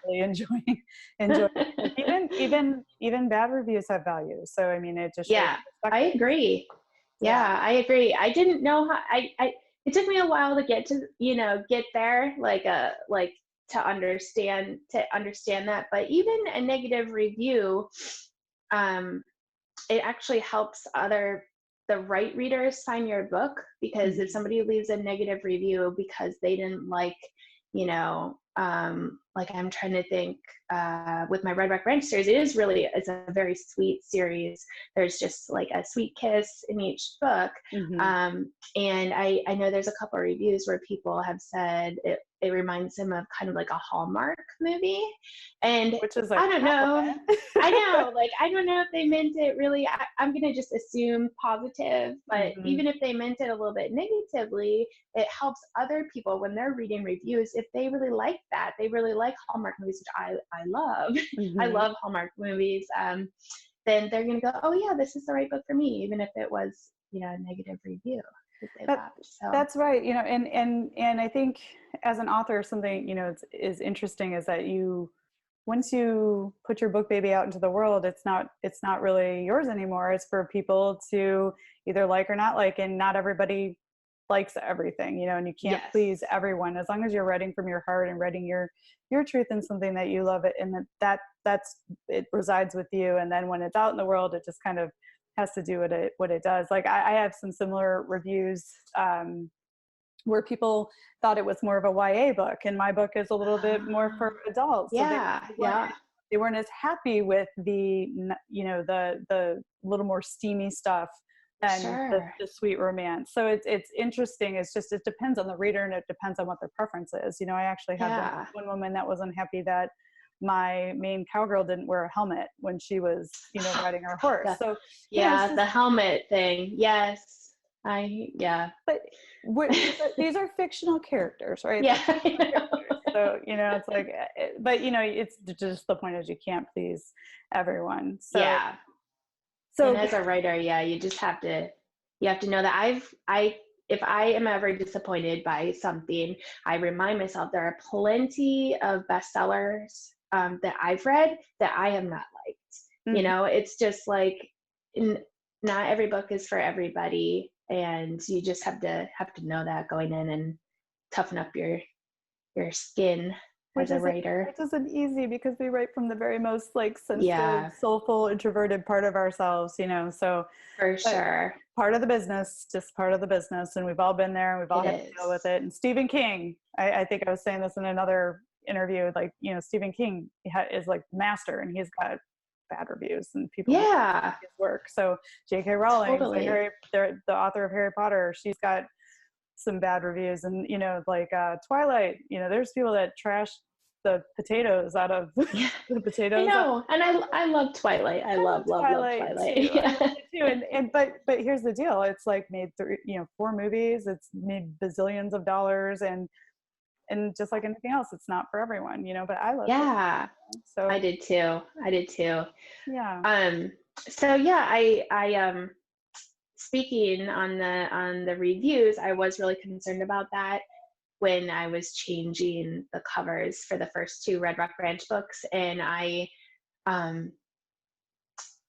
really enjoying it. even bad reviews have value. So I mean, it just I agree. I agree. I didn't know how it took me a while to get to, you know, get there, to understand that. But even a negative review, it actually helps the right readers find your book, because if somebody leaves a negative review because they didn't like, you know, like I'm trying to think, with my Red Rock Ranch series, it's a very sweet series. There's just like a sweet kiss in each book. And I know there's a couple of reviews where people have said it reminds them of kind of like a Hallmark movie. And which is like, I don't know. I know, like, I don't know if they meant it really. I'm going to just assume positive, but even if they meant it a little bit negatively, it helps other people when they're reading reviews. If they really like that, they really like Hallmark movies, which I love. I love Hallmark movies. Then they're going to go, oh yeah, this is the right book for me, even if it was, you know, a negative review. That's right. You know, and I think as an author, something, you know, is interesting is that once you put your book baby out into the world, it's not really yours anymore. It's for people to either like or not like, and not everybody likes everything, you know, and you can't please everyone. As long as you're writing from your heart and writing your truth in something that you love it, and it resides with you. And then when it's out in the world, it just kind of has to do what it does. Like I have some similar reviews where people thought it was more of a YA book, and my book is a little bit more for adults. So they weren't as happy with the, you know, the little more steamy stuff than the sweet romance. So it's interesting. It depends on the reader, and it depends on what their preference is. You know, I actually had one woman that was unhappy that my main cowgirl didn't wear a helmet when she was, you know, riding her horse. So the helmet thing. Yes. But these are fictional characters, right? So, you know, it's like, but you know, it's just, the point is you can't please everyone. So so and as a writer, you just have to know that if I am ever disappointed by something, I remind myself there are plenty of bestsellers that I've read that I have not liked. You know, it's just like, not every book is for everybody, and you just have to know that going in, and toughen up your skin as a writer. Which isn't easy because we write from the very most like sensitive, Yeah, soulful, introverted part of ourselves, you know. So for but sure. part of the business, just part of the business, and we've all been there, and we've all It had to deal with is. it. And Stephen King, I think I was saying this in another interview, like, you know, Stephen King is like master, and he's got bad reviews, and people don't Yeah, like his work. So J.K. Rowling, totally. the author of Harry Potter, she's got some bad reviews. And you know, like Twilight, you know, there's people that trash the potatoes out of Yeah, the I potatoes. know. And I love Twilight. I I love love Twilight Twilight. too. I Yeah. love it too. And but here's the deal. It's like made you know, 4 movies. It's made bazillions of dollars, and just like anything else, it's not for everyone, you know. But I loved it. Yeah, I So did too. I did too. yeah. Um, so yeah, I speaking on the reviews, I was really concerned about that when I was changing the covers for the first 2 Red Rock Ranch books. And I um,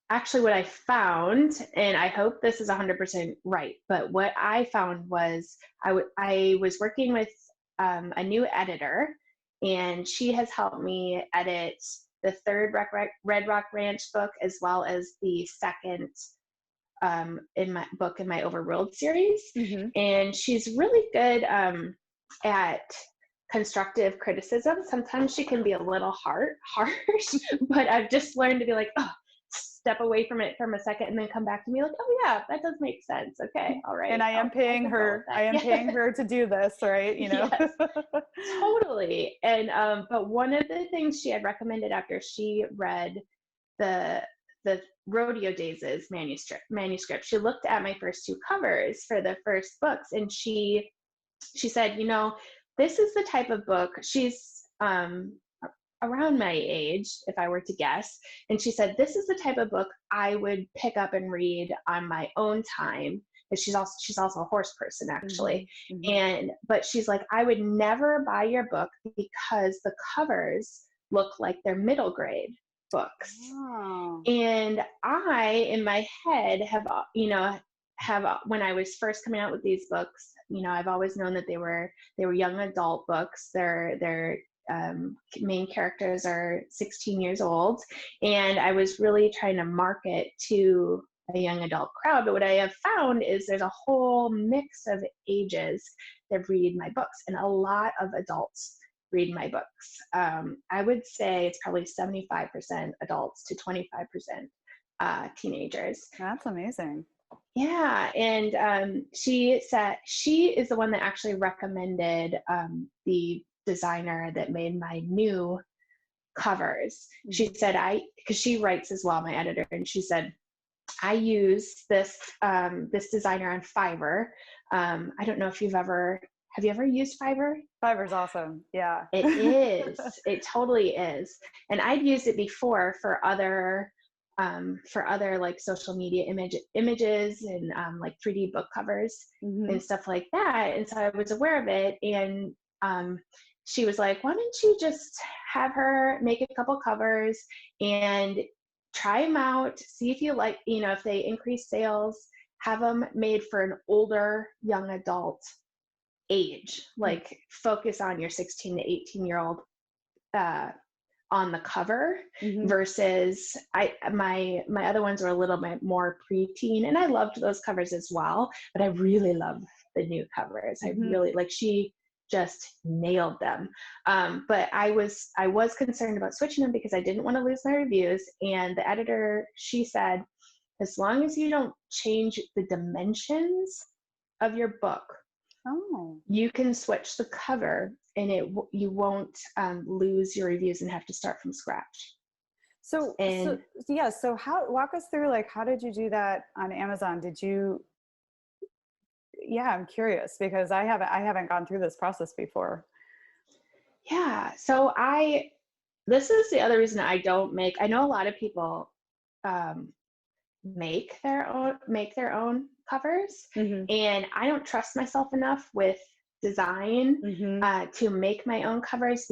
actually, what I found, and I hope this is 100% right, but what I found was I was working with a new editor, and she has helped me edit the 3rd Red Rock Ranch book, as well as the 2nd in my OverRuled series. Mm-hmm. And she's really good at constructive criticism. Sometimes she can be a little harsh, but I've just learned to be like, oh, step away from it for a second and then come back to me like, oh yeah, that does make sense. Okay, all right. And I am paying her. I am paying her to do this, right? You know. Yes, totally. And but one of the things she had recommended after she read the Rodeo Days' manuscript, she looked at my first 2 covers for the first books, and she said, you know, this is the type of book. She's around my age, if I were to guess. And she said, this is the type of book I would pick up and read on my own time. And she's also a horse person, actually. Mm-hmm. And but she's like, I would never buy your book because the covers look like they're middle grade books. Oh. And I, in my head, have when I was first coming out with these books, you know, I've always known that they were young adult books. Their main characters are 16 years old, and I was really trying to market to a young adult crowd. But what I have found is there's a whole mix of ages that read my books, and a lot of adults read my books. I would say it's probably 75% adults to 25% teenagers. That's amazing. Yeah, and she said she is the one that actually recommended the designer that made my new covers. Mm-hmm. She said because she writes as well, my editor, and she said, I use this designer on Fiverr. I don't know if have you ever used Fiverr? Fiverr's awesome. Yeah. It is. It totally is. And I'd used it before for other like social media images and like 3D book covers mm-hmm. and stuff like that. And so I was aware of it. And she was like, why don't you just have her make a couple covers and try them out, see if you like, you know, if they increase sales, have them made for an older young adult age, like focus on your 16 to 18-year-old on the cover mm-hmm. versus my other ones were a little bit more preteen, and I loved those covers as well, but I really love the new covers. Mm-hmm. I really like, she just nailed them. But I was concerned about switching them because I didn't want to lose my reviews. And the editor, she said, as long as you don't change the dimensions of your book, you can switch the cover and you won't lose your reviews and have to start from scratch. So walk us through, like, how did you do that on Amazon? I'm curious because I haven't gone through this process before. Yeah. So this is the other reason I don't make, I know a lot of people make their own covers, mm-hmm. and I don't trust myself enough with design mm-hmm. To make my own covers,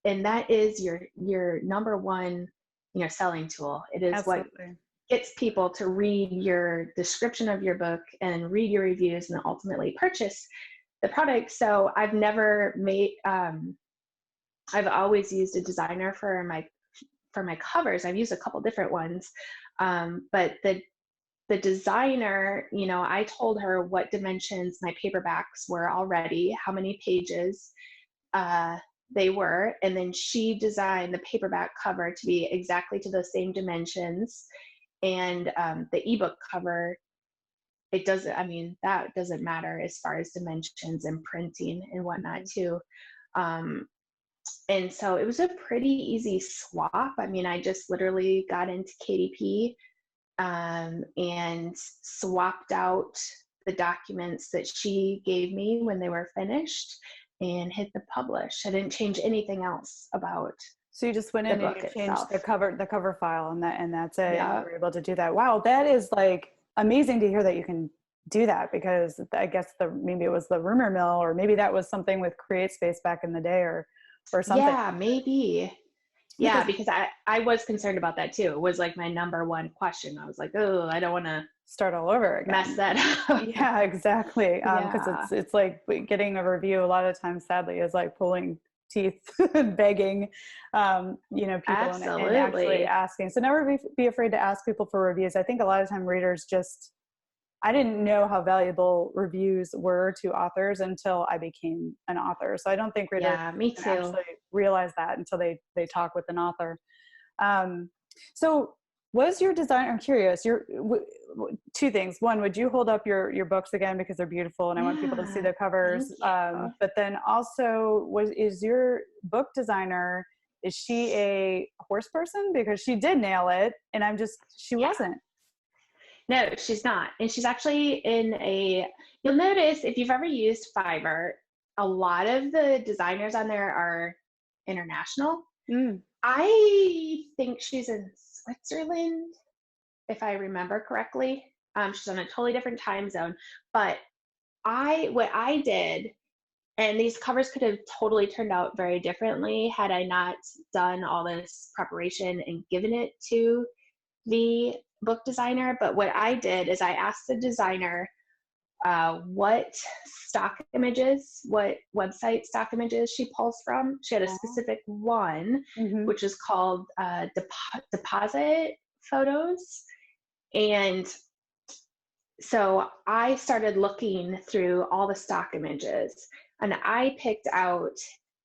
and that is your number one, you know, selling tool. It is Absolutely. What gets people to read your description of your book and read your reviews and ultimately purchase the product. So I've never made I've always used a designer for my covers. I've used a couple different ones. But the designer, you know, I told her what dimensions my paperbacks were already, how many pages they were, and then she designed the paperback cover to be exactly to those same dimensions. And the ebook cover, it doesn't, I mean, that doesn't matter as far as dimensions and printing and whatnot too. And so it was a pretty easy swap. I mean, I just literally got into KDP and swapped out the documents that she gave me when they were finished and hit the publish. I didn't change anything else about. So you just went in and you changed itself. the cover file, and that's it. Yeah. And you were able to do that. Wow, that is like amazing to hear that you can do that, because I guess maybe it was the rumor mill, or maybe that was something with CreateSpace back in the day, or something. Yeah, maybe. Yeah, because I was concerned about that too. It was like my number one question. I was like, oh, I don't want to start all over again. Mess that up. Yeah, exactly. Because it's like getting a review a lot of times, sadly, is like pulling teeth and begging, you know, people and actually asking. So never be afraid to ask people for reviews. I think a lot of time readers just, I didn't know how valuable reviews were to authors until I became an author. So I don't think readers actually realize that until they talk with an author. So was your design, I'm curious, two things. One, would you hold up your books again, because they're beautiful and I want people to see the covers. But then also, is your book designer, is she a horse person? Because she did nail it and she wasn't. No, she's not. And she's actually you'll notice if you've ever used Fiverr, a lot of the designers on there are international. I think she's in Switzerland, if I remember correctly. She's on a totally different time zone. But what I did, and these covers could have totally turned out very differently had I not done all this preparation and given it to the book designer. But what I did is I asked the designer what stock images, what website stock images she pulls from. She had a specific one, which is called deposit photos. And so I started looking through all the stock images, and I picked out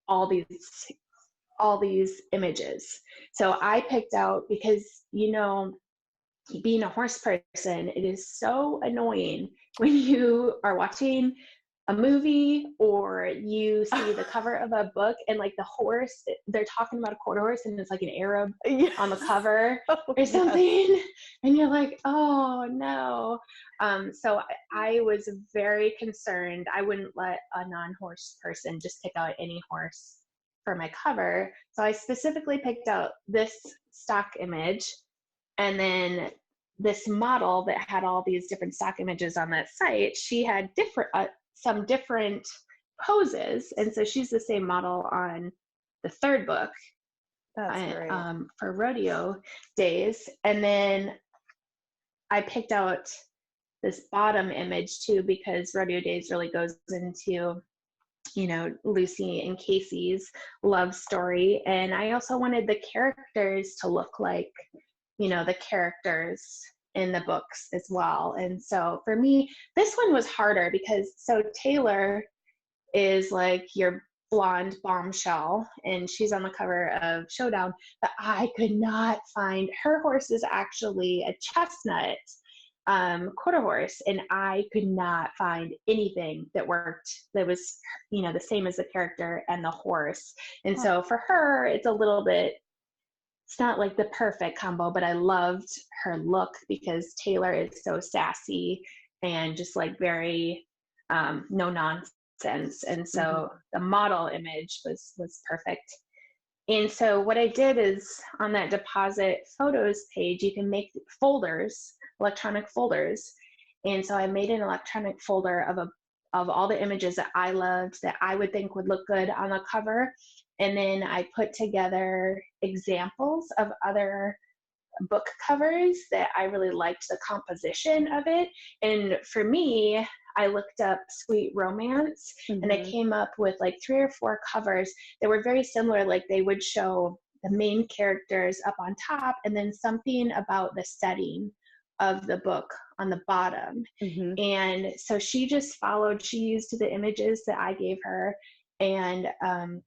all these images. So I picked out, because, you know, being a horse person, it is so annoying when you are watching a movie or you see the cover of a book and like the horse, they're talking about a quarter horse and it's like an Arab on the cover or something. And you're like, oh no. So I was very concerned. I wouldn't let a non-horse person just pick out any horse for my cover. So I specifically picked out this stock image, and then this model that had all these different stock images on that site, she had some different poses. And so she's the same model on the third book. That's great. For rodeo days. And then I picked out this bottom image too, because rodeo days really goes into, you know, Lucy and Casey's love story. And I also wanted the characters to look like, you know, the characters in the books as well. And so for me, this one was harder because Taylor is like your blonde bombshell, and she's on the cover of Showdown, but I could not find, her horse is actually a chestnut quarter horse, and I could not find anything that worked that was, you know, the same as the character and the horse. And so for her, it's a little bit, it's not like the perfect combo, but I loved her look because Taylor is so sassy and just like very no nonsense. And so the model image was perfect. And so what I did is on that deposit photos page, you can make folders, electronic folders. And so I made an electronic folder of all the images that I loved, that I would think would look good on the cover. And then I put together examples of other book covers that I really liked the composition of it. And for me, I looked up sweet romance, and I came up with like 3 or 4 covers that were very similar. Like they would show the main characters up on top and then something about the setting of the book on the bottom. And so she just followed, she used the images that I gave her and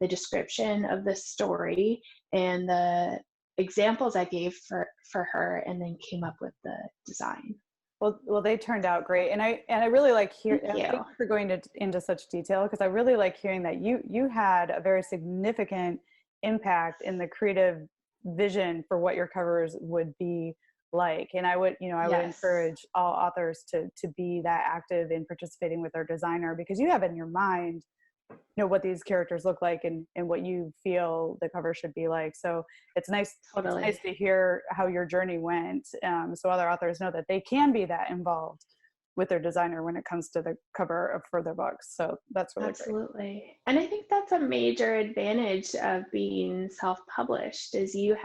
the description of the story and the examples I gave for her, and then came up with the design. Well, they turned out great, and I really like hearing. Thank you for going into such detail, because I really like hearing that you had a very significant impact in the creative vision for what your covers would be like. And I would encourage all authors to be that active in participating with their designer, because you have in your mind, what these characters look like and what you feel the cover should be like. So it's nice, it's nice to hear how your journey went, so other authors know that they can be that involved with their designer when it comes to the cover for their books. So that's really great. And I think that's a major advantage of being self-published, is you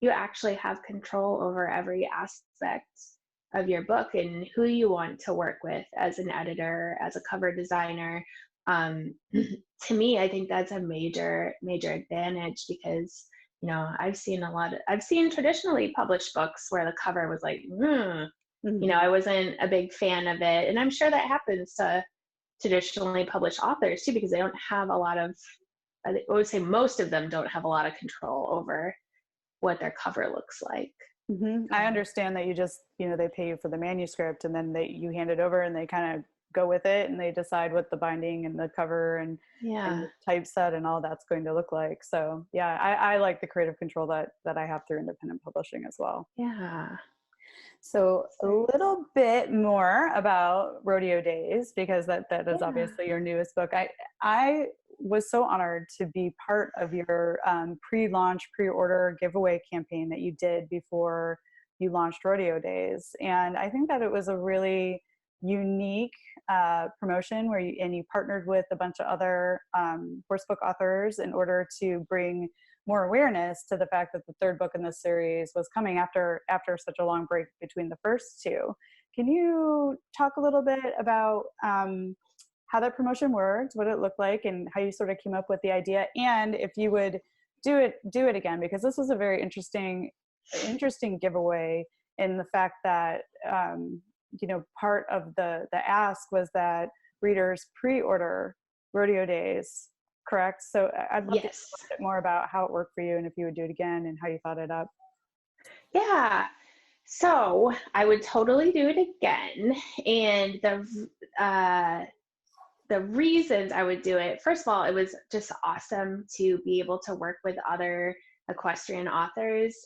actually have control over every aspect of your book and who you want to work with as an editor, as a cover designer. To me, I think that's a major advantage, because I've seen traditionally published books where the cover was like, I wasn't a big fan of it, and I'm sure that happens to traditionally published authors too, because they don't have a lot of, I would say most of them don't have a lot of control over what their cover looks like. I understand that you just, they pay you for the manuscript, and then you hand it over and they kind of go with it, and they decide what the binding and the cover and the typeset and all that's going to look like. So I like the creative control that I have through independent publishing as well. So a little bit more about Rodeo Days, because that is obviously your newest book. I was so honored to be part of your pre-order giveaway campaign that you did before you launched Rodeo Days. And I think that it was a really unique promotion where you partnered with a bunch of other horse book authors in order to bring more awareness to the fact that the third book in this series was coming after such a long break between the first two. Can you talk a little bit about how that promotion worked, what it looked like, and how you sort of came up with the idea, and if you would do it again, because this was a very interesting giveaway in the fact that part of the ask was that readers pre-order Rodeo Days, correct? So I'd love to hear a bit more about how it worked for you, and if you would do it again, and how you thought it up. So I would totally do it again. And the reasons I would do it, first of all, it was just awesome to be able to work with other equestrian authors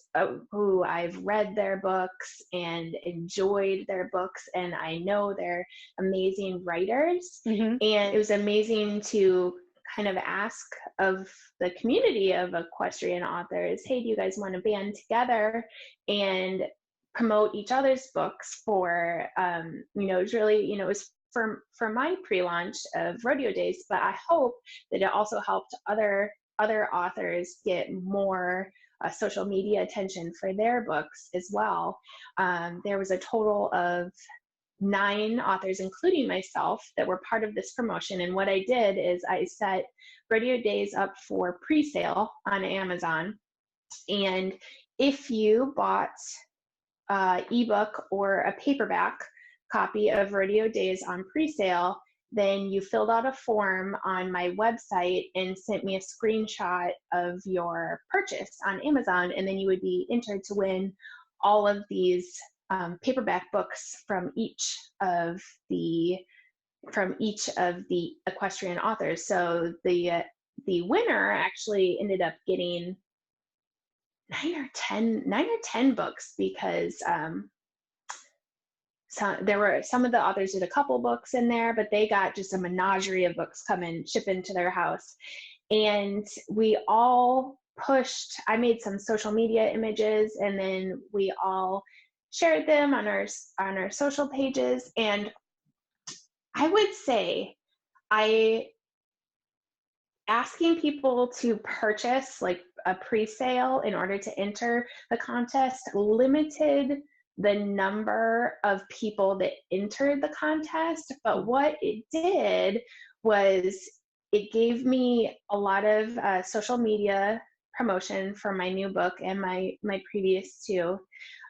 who I've read their books and enjoyed their books, and I know they're amazing writers. And it was amazing to kind of ask of the community of equestrian authors, hey, do you guys want to band together and promote each other's books for, it was really, it was for my pre-launch of Rodeo Days, but I hope that it also helped other authors get more social media attention for their books as well. There was a total of 9 authors, including myself, that were part of this promotion. And what I did is I set Rodeo Days up for pre-sale on Amazon. And if you bought ebook or a paperback copy of Rodeo Days on pre-sale, then you filled out a form on my website and sent me a screenshot of your purchase on Amazon, and then you would be entered to win all of these paperback books from each of the equestrian authors. So the winner actually ended up getting 9 or 10 books, because so there were some of the authors did a couple books in there, but they got just a menagerie of books ship into their house. And we all pushed, I made some social media images, and then we all shared them on our social pages. And I would say asking people to purchase like a pre-sale in order to enter the contest limited the number of people that entered the contest, but what it did was it gave me a lot of social media promotion for my new book and my previous two.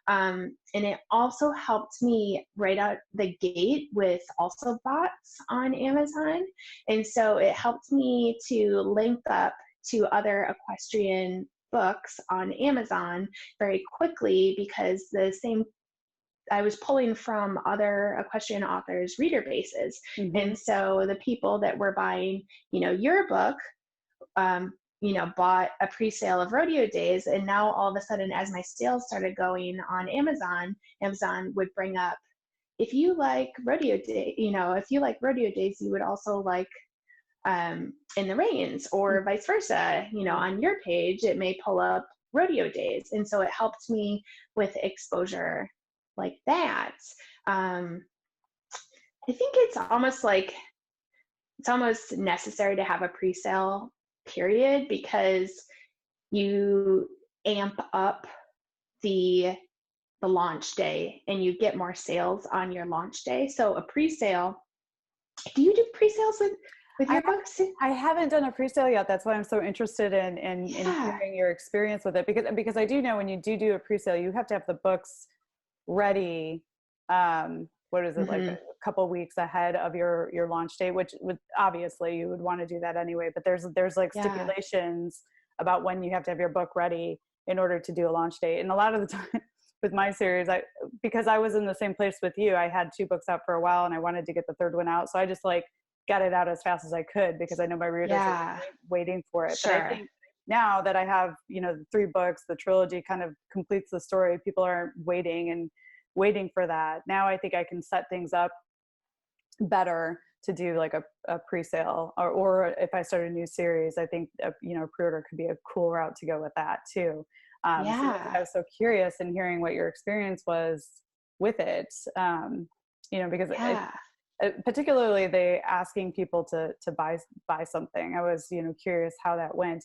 And it also helped me right out the gate with also bots on Amazon. And so it helped me to link up to other equestrian books on Amazon very quickly, because I was pulling from other equestrian authors' reader bases. Mm-hmm. And so the people that were buying, your book, bought a pre-sale of Rodeo Days. And now all of a sudden, as my sales started going on Amazon would bring up, if you like Rodeo Day, if you like Rodeo Days, you would also like In the Reins, or vice versa. On your page, it may pull up Rodeo Days. And so it helped me with exposure like that. I think it's almost necessary to have a pre-sale period, because you amp up the launch day and you get more sales on your launch day. So a pre-sale, do you do pre-sales with your books? I haven't done a pre-sale yet. That's why I'm so interested in hearing your experience with it, because I do know when you do a pre-sale, you have to have the books ready. What is it, like a couple weeks ahead of your launch date, which would obviously you would want to do that anyway, but there's like stipulations about when you have to have your book ready in order to do a launch date. And a lot of the time with my series, because I was in the same place with you, I had 2 books out for a while and I wanted to get the 3rd one out. So I just got it out as fast as I could, because I know my readers are waiting for it. Sure. But I think now that I have, the 3 books, the trilogy kind of completes the story. People aren't waiting for that. Now I think I can set things up better to do like a pre-sale, or if I start a new series, I think pre-order could be a cool route to go with that too. So I was so curious in hearing what your experience was with it, because particularly they asking people to buy something. I was curious how that went,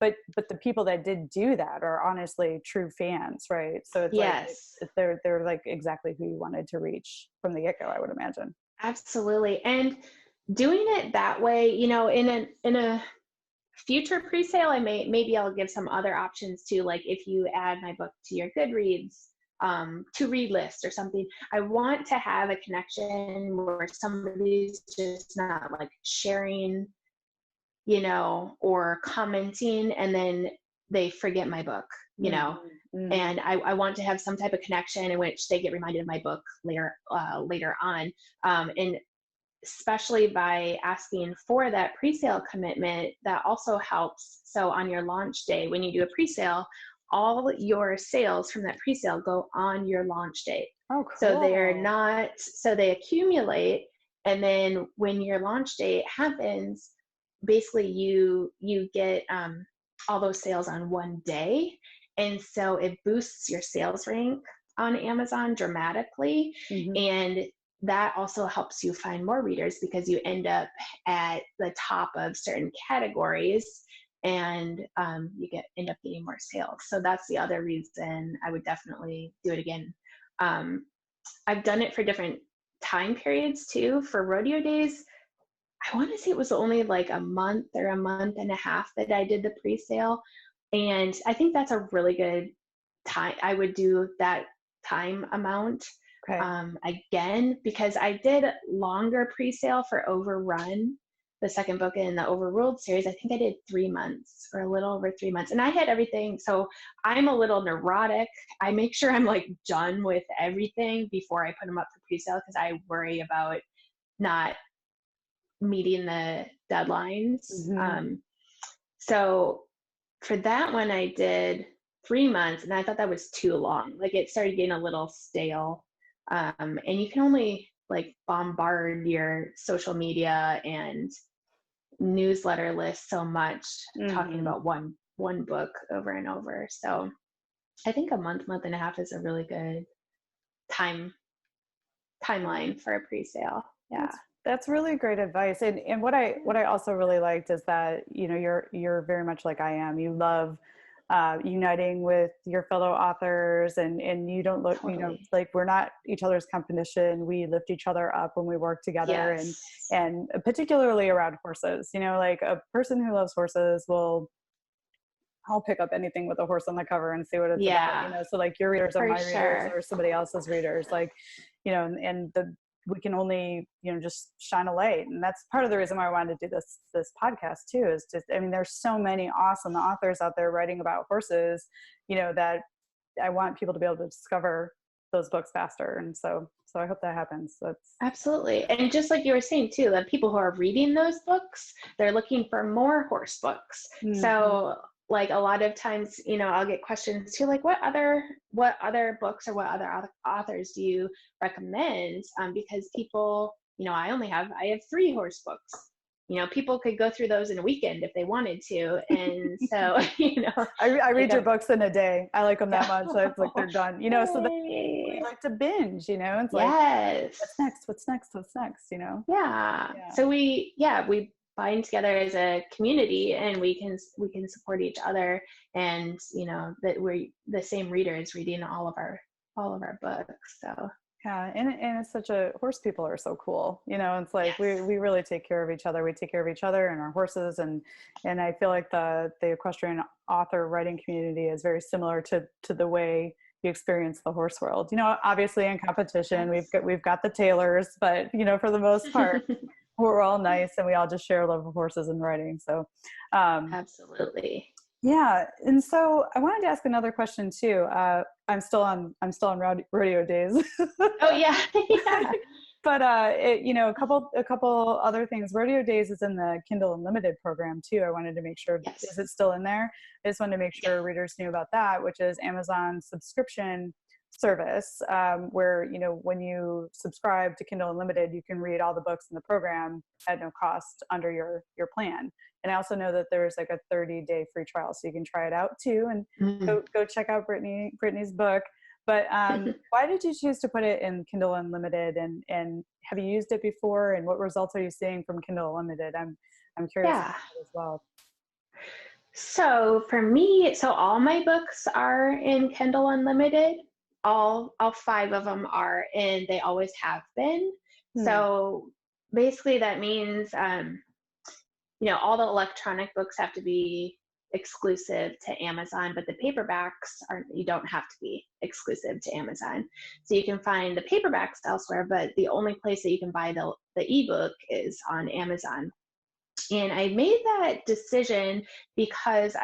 but the people that did do that are honestly true fans, right? So it's they're like exactly who you wanted to reach from the get-go, I would imagine. Absolutely. And doing it that way, in a future pre-sale, maybe I'll give some other options too, like if you add my book to your Goodreads to read list or something. I want to have a connection where somebody's just not like sharing, or commenting and then they forget my book, and I want to have some type of connection in which they get reminded of my book later on. And especially by asking for that pre-sale commitment, that also helps. So on your launch day, when you do a pre-sale, all your sales from that pre-sale go on your launch date. Oh, cool. So they accumulate. And then when your launch date happens, basically you get all those sales on one day. And so it boosts your sales rank on Amazon dramatically. Mm-hmm. And that also helps you find more readers, because you end up at the top of certain categories, and you end up getting more sales. So that's the other reason I would definitely do it again. I've done it for different time periods too. For Rodeo Days, I want to say it was only like a month or a month and a half that I did the pre-sale. And I think that's a really good time. I would do that time amount again, because I did longer pre-sale for Overrun, the second book in the OverRuled series. I think I did 3 months or a little over 3 months, and I had everything. So I'm a little neurotic. I make sure I'm like done with everything before I put them up for pre-sale, because I worry about not meeting the deadlines. Mm-hmm. So for that one, I did 3 months, and I thought that was too long. Like it started getting a little stale. And you can only like bombard your social media and newsletter list so much, talking about one book over and over. So I think a month and a half is a really good timeline for a pre-sale. Yeah. That's really great advice. And what I also really liked is that, you're very much like I am. You love uniting with your fellow authors, and you don't look, you know, Totally. like we're not each other's competition. We lift each other up when we work together. Yes. And particularly around horses, you know, like a person who loves horses will, I'll pick up anything with a horse on the cover and see what it's about, you Yeah, know. So like your readers are for my readers sure. or somebody else's readers, like, you know, and the we can only, you know, just shine a light. And that's part of the reason why I wanted to do this podcast too, is just, I mean, there's so many awesome authors out there writing about horses, you know, that I want people to be able to discover those books faster. And so I hope that happens. That's Absolutely. And just like you were saying too, the people who are reading those books, they're looking for more horse books. mm-hmm. So like a lot of times, you know, I'll get questions too, like what other books or what other authors do you recommend? Because people, you know, I have 3 horse books. You know, people could go through those in a weekend if they wanted to. And so, you know, I like read your books in a day. I like them that much. So it's like they're oh, done, you know. So then we yay. like to binge, you know. It's like, Yes. what's next? What's next? What's next? You know. Yeah. Yeah. So we bind together as a community, and we can support each other, and you know that we're the same readers reading all of our books. So Yeah, and it's such a, horse people are so cool, you know. It's like yes. we really take care of each other. We take care of each other and our horses, and I feel like the equestrian author writing community is very similar to the way you experience the horse world. You know, obviously in competition, Yes. we've got the tailors, but you know, for the most part, we're all nice and we all just share a love of horses and writing. So, um, Absolutely. yeah, and so I wanted to ask another question too. I'm still on rodeo days. Oh yeah. Yeah. But you know, a couple other things. Rodeo Days is in the Kindle Unlimited program too. I wanted to make sure, is Yes. it still in there? I just wanted to make Yeah. sure readers knew about that, which is Amazon's subscription service, where, you know, when you subscribe to Kindle Unlimited, you can read all the books in the program at no cost under your plan. And I also know that there's like a 30-day free trial, so you can try it out too, and Mm. go check out Brittany's book. But why did you choose to put it in Kindle Unlimited, and have you used it before, and what results are you seeing from Kindle Unlimited? I'm curious about Yeah. that as well. So for me, so all my books are in Kindle Unlimited. All 5 of them are, and they always have been. Hmm. So basically, that means you know, all the electronic books have to be exclusive to Amazon, but the paperbacks aren't. You don't have to be exclusive to Amazon. So you can find the paperbacks elsewhere, but the only place that you can buy the ebook is on Amazon. And I made that decision because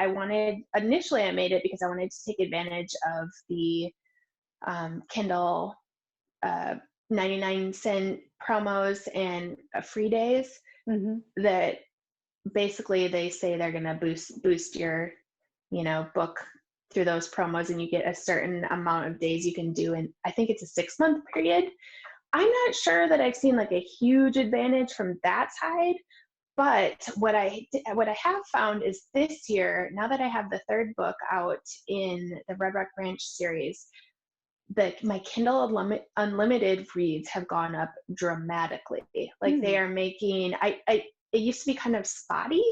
initially I made it because I wanted to take advantage of the Kindle uh, 99-cent promos and free days Mm-hmm. that basically they say they're going to boost your, you know, book through those promos, and you get a certain amount of days you can do. And I think it's a 6-month period. I'm not sure that I've seen like a huge advantage from that side. But what I have found is this year, now that I have the 3rd book out in the Red Rock Ranch series, my Kindle Unlimited reads have gone up dramatically. Like they Hmm. are making, it used to be kind of spotty.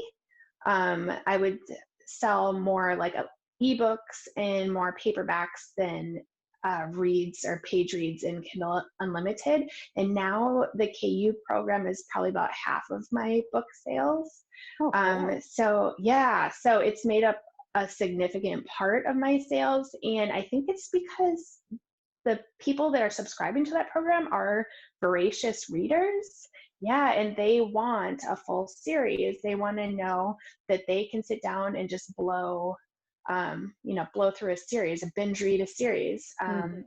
I would sell more like ebooks and more paperbacks than reads or page reads in Kindle Unlimited. And now the KU program is probably about half of my book sales. Oh, cool. So yeah, so it's made up a significant part of my sales. And I think it's because the people that are subscribing to that program are voracious readers. Yeah, and they want a full series. They want to know that they can sit down and just blow through a series, a binge read a series. Mm-hmm.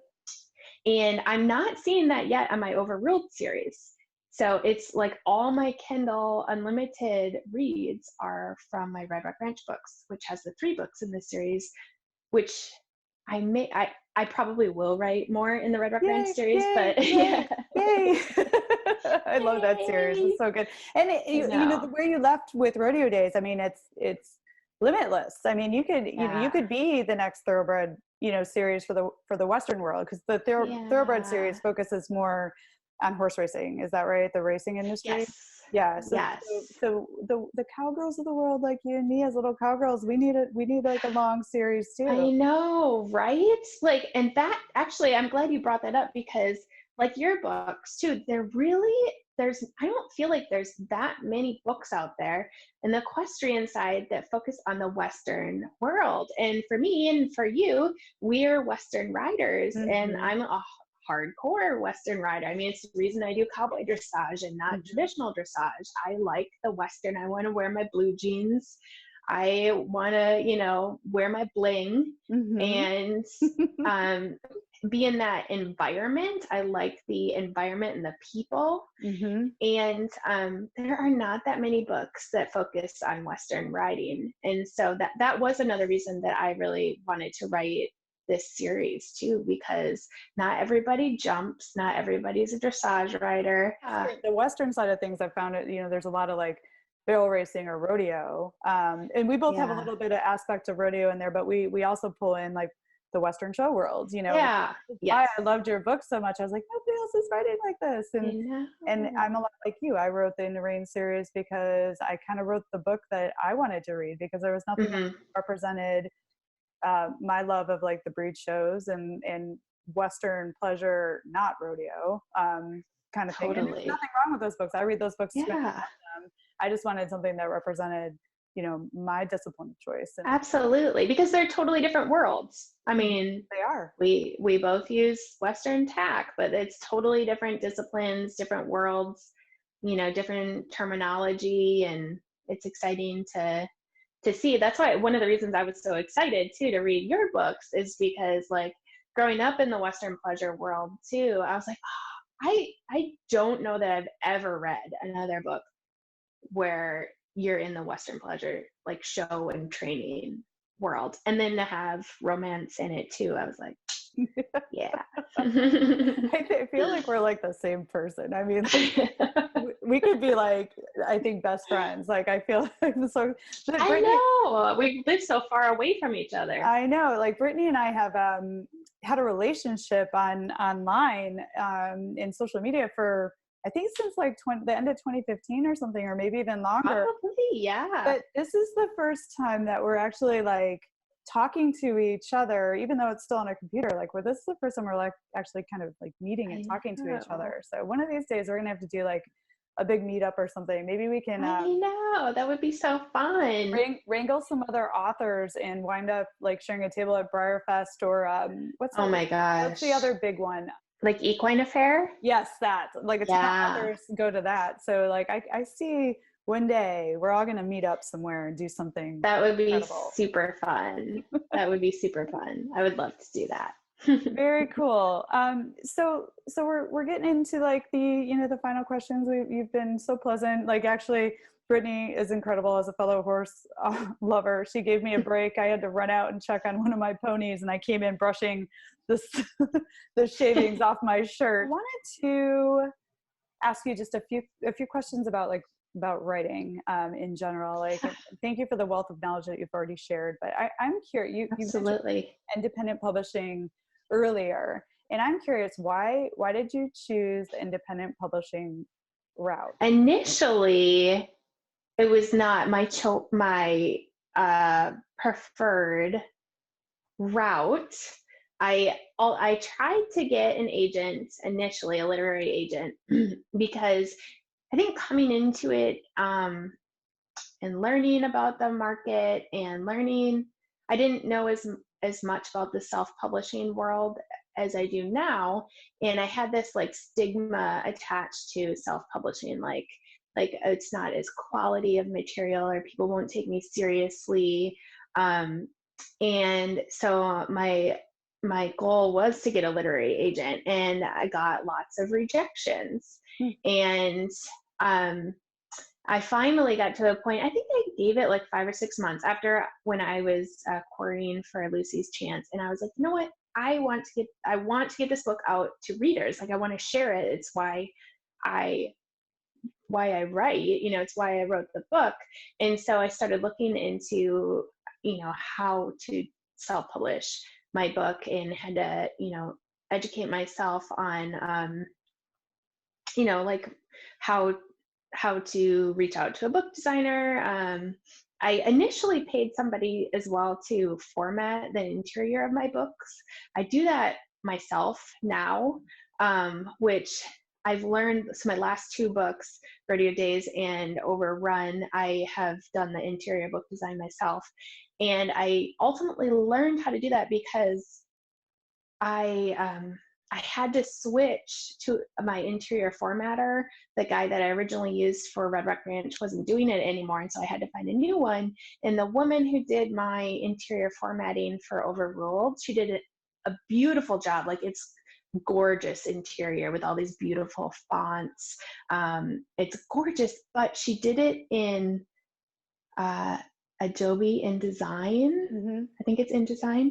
And I'm not seeing that yet on my OverRuled series. So it's like all my Kindle Unlimited reads are from my Red Rock Ranch books, which has the 3 books in this series, which I probably will write more in the Red Rock Ranch Yay! series, Yay! but Yay! yeah. Yay! I love that series. It's Yay. so good. And I you know, the know. way you left with Rodeo Days, I mean, it's limitless. I mean, you Yeah. could be the next Thoroughbred, you know, series for the Western world, because the Thoroughbred Yeah. series focuses more on horse racing. Is that right? The racing industry. Yes. Yeah. So, Yes. the cowgirls of the world, like you and me as little cowgirls, we need like a long series too. I know, right? Like, and that actually, I'm glad you brought that up because, like your books too, I don't feel like there's that many books out there in the equestrian side that focus on the Western world. And for me and for you, we're Western riders, and Mm-hmm. I'm a hardcore Western rider. I mean, it's the reason I do cowboy dressage and not traditional dressage. I like the Western. I want to wear my blue jeans. I want to, wear my bling Mm-hmm. and be in that environment. I like the environment and the people. Mm-hmm. And there are not that many books that focus on Western riding. And so that was another reason that I really wanted to write this series too, because not everybody jumps, not everybody's a dressage rider. The Western side of things, I found it, there's a lot of like barrel racing or rodeo. And we both have a Yeah. little bit of aspect of rodeo in there, but we also pull in like the Western show world, Yeah. Why Yes. I loved your book so much. I was like, nobody else is writing like this. And I'm a lot like you. I wrote the In the Rain series because I kind of wrote the book that I wanted to read because there was nothing that represented my love of like the breed shows and Western pleasure, not rodeo, kind of thing. And there's Totally. nothing wrong with those books. I read those books too. Yeah. I just wanted something that represented, my discipline of choice. And Absolutely, because they're totally different worlds. I mean, they are. we both use Western tack, but it's totally different disciplines, different worlds, different terminology, and it's exciting to see. That's why one of the reasons I was so excited too to read your books is because like growing up in the Western pleasure world too, I was like, oh, I don't know that I've ever read another book where you're in the Western pleasure, like show and training world. And then to have romance in it too, I was like, yeah. I feel like we're like the same person. I mean, like, we could be like, I think best friends. Like, I feel like so. I know we live so far away from each other. I know, like Brittany and I have had a relationship online in social media for I think since like the end of 2015 or something, or maybe even longer. Probably, yeah. But this is the first time that we're actually like talking to each other, even though it's still on a computer. Like, this is the first time we're like actually kind of like meeting and talking to each other. So one of these days we're gonna have to do like a big meetup or something. Maybe we can I know, that would be so fun. Wrangle some other authors and wind up like sharing a table at Briarfest or what's the other big one? Like Equine Affair? Yes, that. Like a ton of authors go to that. So like I see one day we're all gonna meet up somewhere and do something. That would be incredible. super fun. That would be super fun. I would love to do that. Very cool. So we're getting into like the final questions. You've been so pleasant. Like actually, Brittany is incredible as a fellow horse lover. She gave me a break. I had to run out and check on one of my ponies, and I came in brushing the shavings off my shirt. I wanted to ask you just a few questions about writing in general. Like, thank you for the wealth of knowledge that you've already shared. But I'm curious. You mentioned independent publishing earlier, and I'm curious why did you choose the independent publishing route? Initially, it was not my preferred route. I tried to get an agent initially, a literary agent, because I think coming into it and learning about the market and I didn't know as much about the self-publishing world as I do now. And I had this like stigma attached to self-publishing, like it's not as quality of material or people won't take me seriously. And so my goal was to get a literary agent, and I got lots of rejections. And I finally got to the point, I think I gave it like 5 or 6 months after when I was querying for Lucy's Chance. And I was like, you know what? I want to get this book out to readers. Like, I want to share it. It's why I write, it's why I wrote the book. And so I started looking into, how to self-publish my book, and had to, educate myself on, like how how to reach out to a book designer. I initially paid somebody as well to format the interior of my books. I do that myself now, which I've learned. So my last two books, Rodeo Days and Overrun, I have done the interior book design myself. And I ultimately learned how to do that because I had to switch to my interior formatter. The guy that I originally used for Red Rock Ranch wasn't doing it anymore, and so I had to find a new one. And the woman who did my interior formatting for Overruled, she did a beautiful job. Like, it's gorgeous interior with all these beautiful fonts. It's gorgeous, but she did it in Adobe InDesign. I think it's InDesign.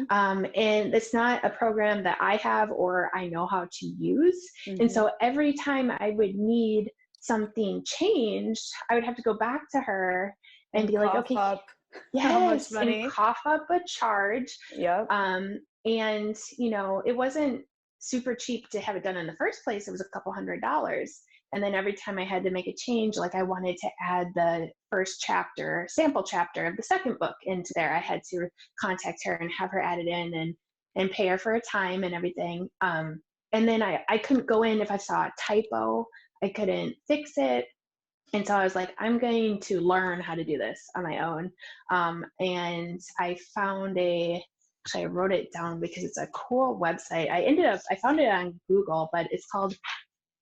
And it's not a program that I have or I know how to use. And so every time I would need something changed, I would have to go back to her and be like, okay, yes, and cough up a charge. And, you know, it wasn't super cheap to have it done in the first place. It was a couple $100s. And then every time I had to make a change, like I wanted to add the first chapter, sample chapter of the second book into there, I had to contact her and have her add it in and pay her for her time and everything. And then I couldn't go in if I saw a typo, I couldn't fix it. And so I was like, I'm going to learn how to do this on my own. And I found actually I wrote it down because it's a cool website. I found it on Google, but it's called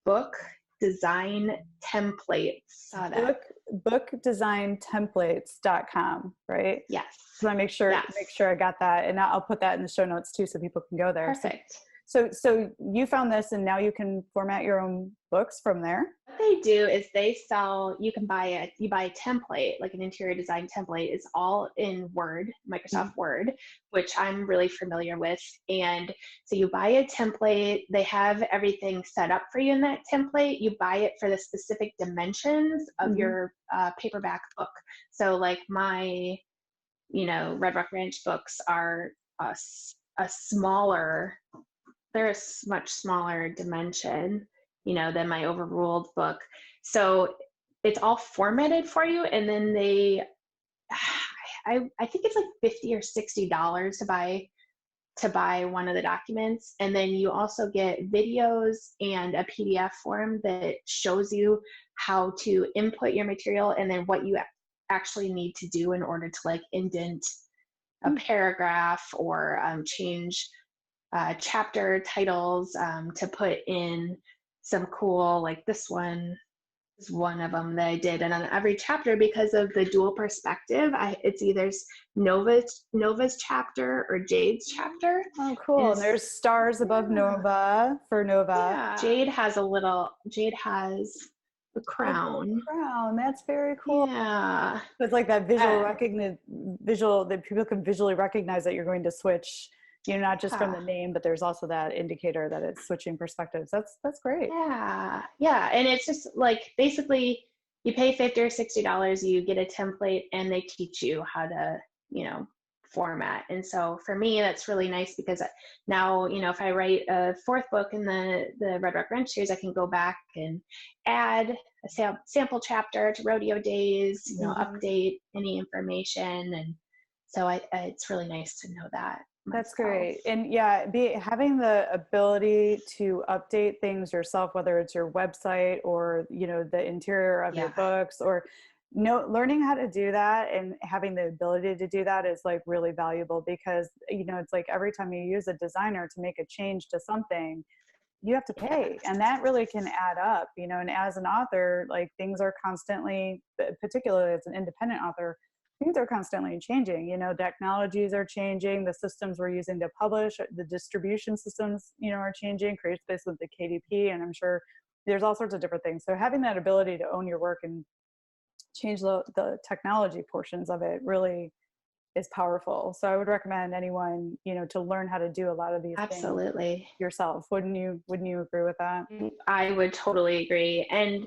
Book Design Templates. Saw that. Bookdesigntemplates.com, right? Yes. So I make sure I got that, and I'll put that in the show notes too, so people can go there. Perfect. So you found this, and now you can format your own books from there? What they do is you buy a template, like an interior design template. It's all in Word, Microsoft Word, which I'm really familiar with. And so you buy a template, they have everything set up for you in that template. You buy it for the specific dimensions of your paperback book. So like my, Red Rock Ranch books are a smaller, they're a much smaller dimension, than my Overruled book. So it's all formatted for you. And then I think it's like $50 or $60 to buy one of the documents. And then you also get videos and a PDF form that shows you how to input your material and then what you actually need to do in order to like indent a paragraph or change chapter titles, to put in some cool, like this one is one of them that I did. And on every chapter, because of the dual perspective, it's either Nova's chapter or Jade's chapter. Oh, cool. And there's stars above Nova for Nova. Yeah. Jade has the crown. That's very cool. Yeah. It's like that visual that people can visually recognize that you're going to switch, not just from the name, but there's also that indicator that it's switching perspectives. That's great. Yeah. Yeah. And it's just like, basically you pay $50 or $60, you get a template and they teach you how to, format. And so for me, that's really nice because now, if I write a fourth book in the Red Rock Ranch series, I can go back and add a sample chapter to Rodeo Days, update any information. And so it's really nice to know that. That's great. And yeah, having the ability to update things yourself, whether it's your website or, the interior of your books, or learning how to do that and having the ability to do that is like really valuable because, it's like every time you use a designer to make a change to something, you have to pay, and that really can add up, and as an author, like things are constantly, particularly as an independent author, things are constantly changing. Technologies are changing, the systems we're using to publish, the distribution systems, are changing, CreateSpace with the KDP, and I'm sure there's all sorts of different things. So having that ability to own your work and change the technology portions of it really is powerful. So I would recommend anyone, to learn how to do a lot of these things yourself. Wouldn't you agree with that? I would totally agree. And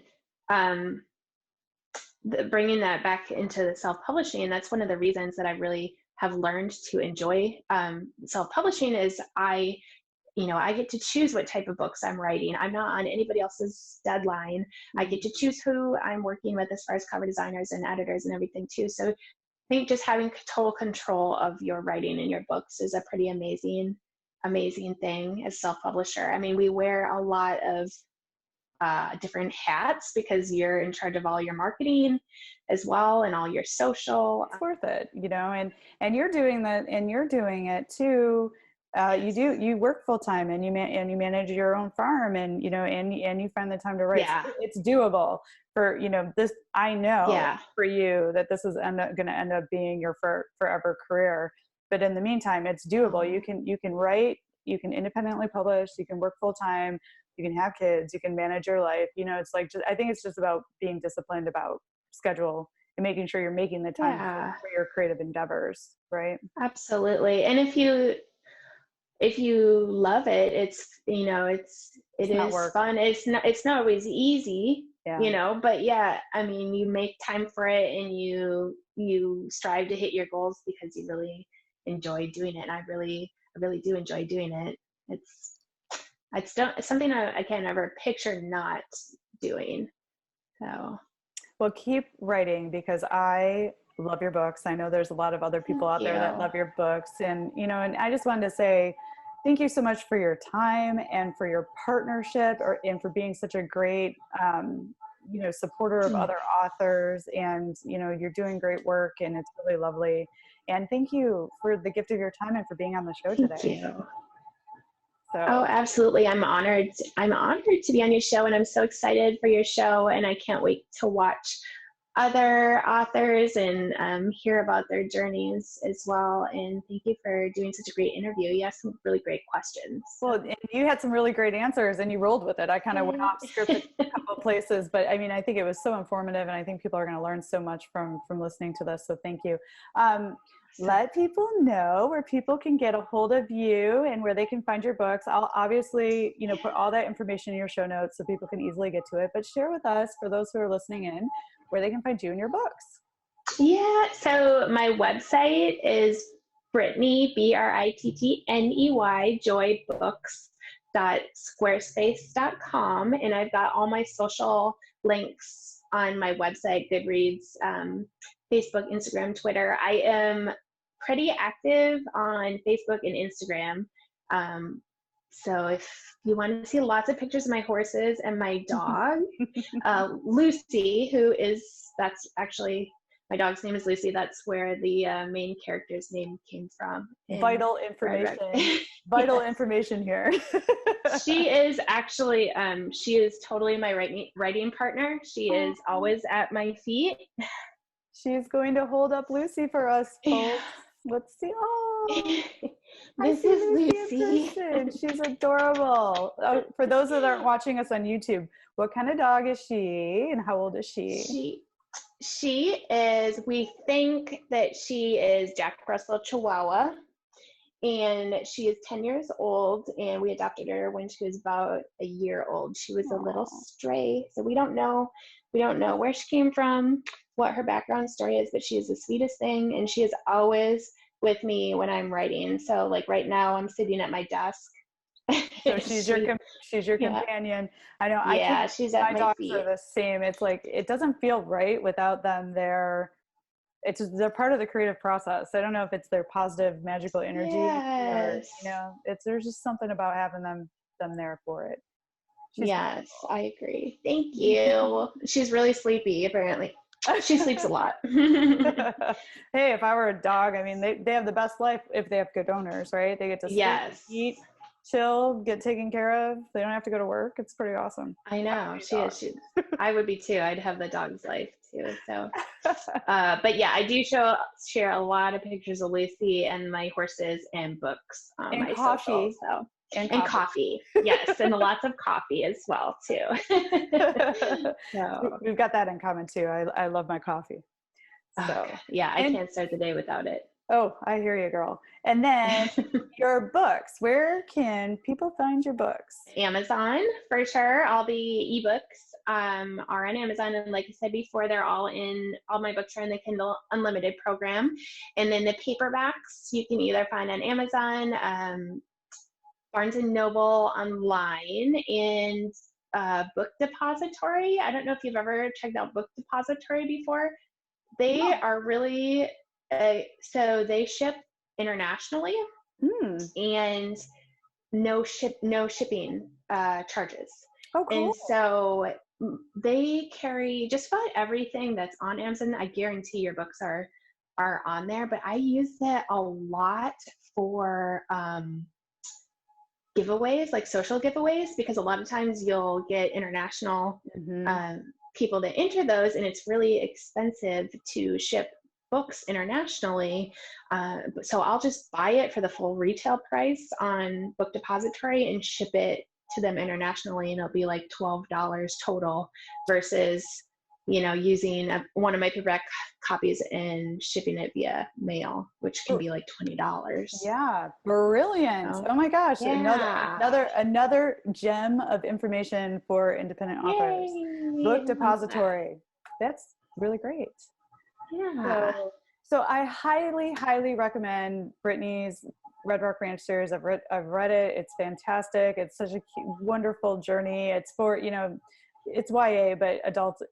bringing that back into the self-publishing, and that's one of the reasons that I really have learned to enjoy self-publishing is I get to choose what type of books I'm writing. I'm not on anybody else's deadline. I get to choose who I'm working with as far as cover designers and editors and everything too. So I think just having total control of your writing and your books is a pretty amazing thing as self-publisher. I mean, we wear a lot of different hats because you're in charge of all your marketing as well and all your social. It's worth it, and you're doing that, and you're doing it too. You work full time, and you manage your own farm, and and you find the time to write. Yeah. So it's doable for this. I know for you that this is going to end up being your forever career. But in the meantime, it's doable. You can write, you can independently publish, you can work full time, you can have kids, you can manage your life. It's like I think it's just about being disciplined about schedule and making sure you're making the time for your creative endeavors, right? Absolutely. And if you love it, it is fun. It's not always easy, but I mean, you make time for it and you strive to hit your goals because you really enjoy doing it. And I really do enjoy doing it. It's something I can't ever picture not doing. So, well, keep writing because I love your books. I know there's a lot of other people out there that love your books, and and I just wanted to say thank you so much for your time and for your partnership, and for being such a great supporter of other authors, and you're doing great work, and it's really lovely. And thank you for the gift of your time and for being on the show today. Thank you. So. Oh, absolutely. I'm honored to be on your show, and I'm so excited for your show, and I can't wait to watch other authors and hear about their journeys as well. And thank you for doing such a great interview. You asked some really great questions. Well, and you had some really great answers, and you rolled with it. I kind of went off script a couple of places, but I mean, I think it was so informative, and I think people are going to learn so much from listening to this. So thank you. Let people know where people can get a hold of you and where they can find your books. I'll obviously, put all that information in your show notes so people can easily get to it, but share with us, for those who are listening in, where they can find you and your books. Yeah. So my website is Brittney, BRITTNEY, joybooks.squarespace.com. And I've got all my social links on my website, Goodreads, Facebook, Instagram, Twitter. I am pretty active on Facebook and Instagram. So if you want to see lots of pictures of my horses and my dog, Lucy, that's actually, my dog's name is Lucy. That's where the main character's name came from. Vital information. Vital information here. She is actually, she is totally my writing partner. She is always at my feet. She's going to hold up Lucy for us, folks. Let's see. Oh, this is Lucy. She's adorable. Oh, for those that aren't watching us on YouTube, what kind of dog is she, and how old is she? She is, we think that she is Jack Russell Chihuahua, and she is 10 years old, and we adopted her when she was about a year old. She was a little stray, so we don't know where she came from, what her background story is, but she is the sweetest thing, and she is always with me when I'm writing. So like right now I'm sitting at my desk. So she's your companion. I know. Yeah, she's at my dogs feet. are the same. It's like, it doesn't feel right without them. They're part of the creative process. I don't know if it's their positive magical energy. Yes. Or, there's just something about having them there for it. Yes, I agree. Thank you. She's really sleepy, apparently. She sleeps a lot. Hey, if I were a dog, I mean, they have the best life if they have good owners, right? They get to sleep, eat, chill, get taken care of. They don't have to go to work. It's pretty awesome. I know. She is. I would be too. I'd have the dog's life too. So, but yeah, I do share a lot of pictures of Lucy and my horses and books on my social. So. And coffee. Yes, and lots of coffee as well too. So we've got that in common too. I love my coffee. So yeah, I can't start the day without it. Oh, I hear you, girl. And then your books. Where can people find your books? Amazon for sure. All the ebooks are on Amazon, and like I said before, all my books are in the Kindle Unlimited program. And then the paperbacks you can either find on Amazon. Barnes and Noble online, and Book Depository. I don't know if you've ever checked out Book Depository before. They No. are really, so they ship internationally, and no shipping charges. Oh, And cool. so they carry just about everything that's on Amazon. I guarantee your books are on there, but I use that a lot for giveaways, like social giveaways, because a lot of times you'll get international people that enter those, and it's really expensive to ship books internationally. So I'll just buy it for the full retail price on Book Depository and ship it to them internationally, and it'll be like $12 total versus, using one of my paperback copies and shipping it via mail, which can be like $20. Yeah, brilliant. So, Oh my gosh, yeah. another gem of information for independent authors. Yay. Book Depository. That's really great. Yeah. So I highly, highly recommend Brittany's Red Rock Ranch series. I've read it. It's fantastic. It's such a wonderful journey. It's for, it's YA, but adults,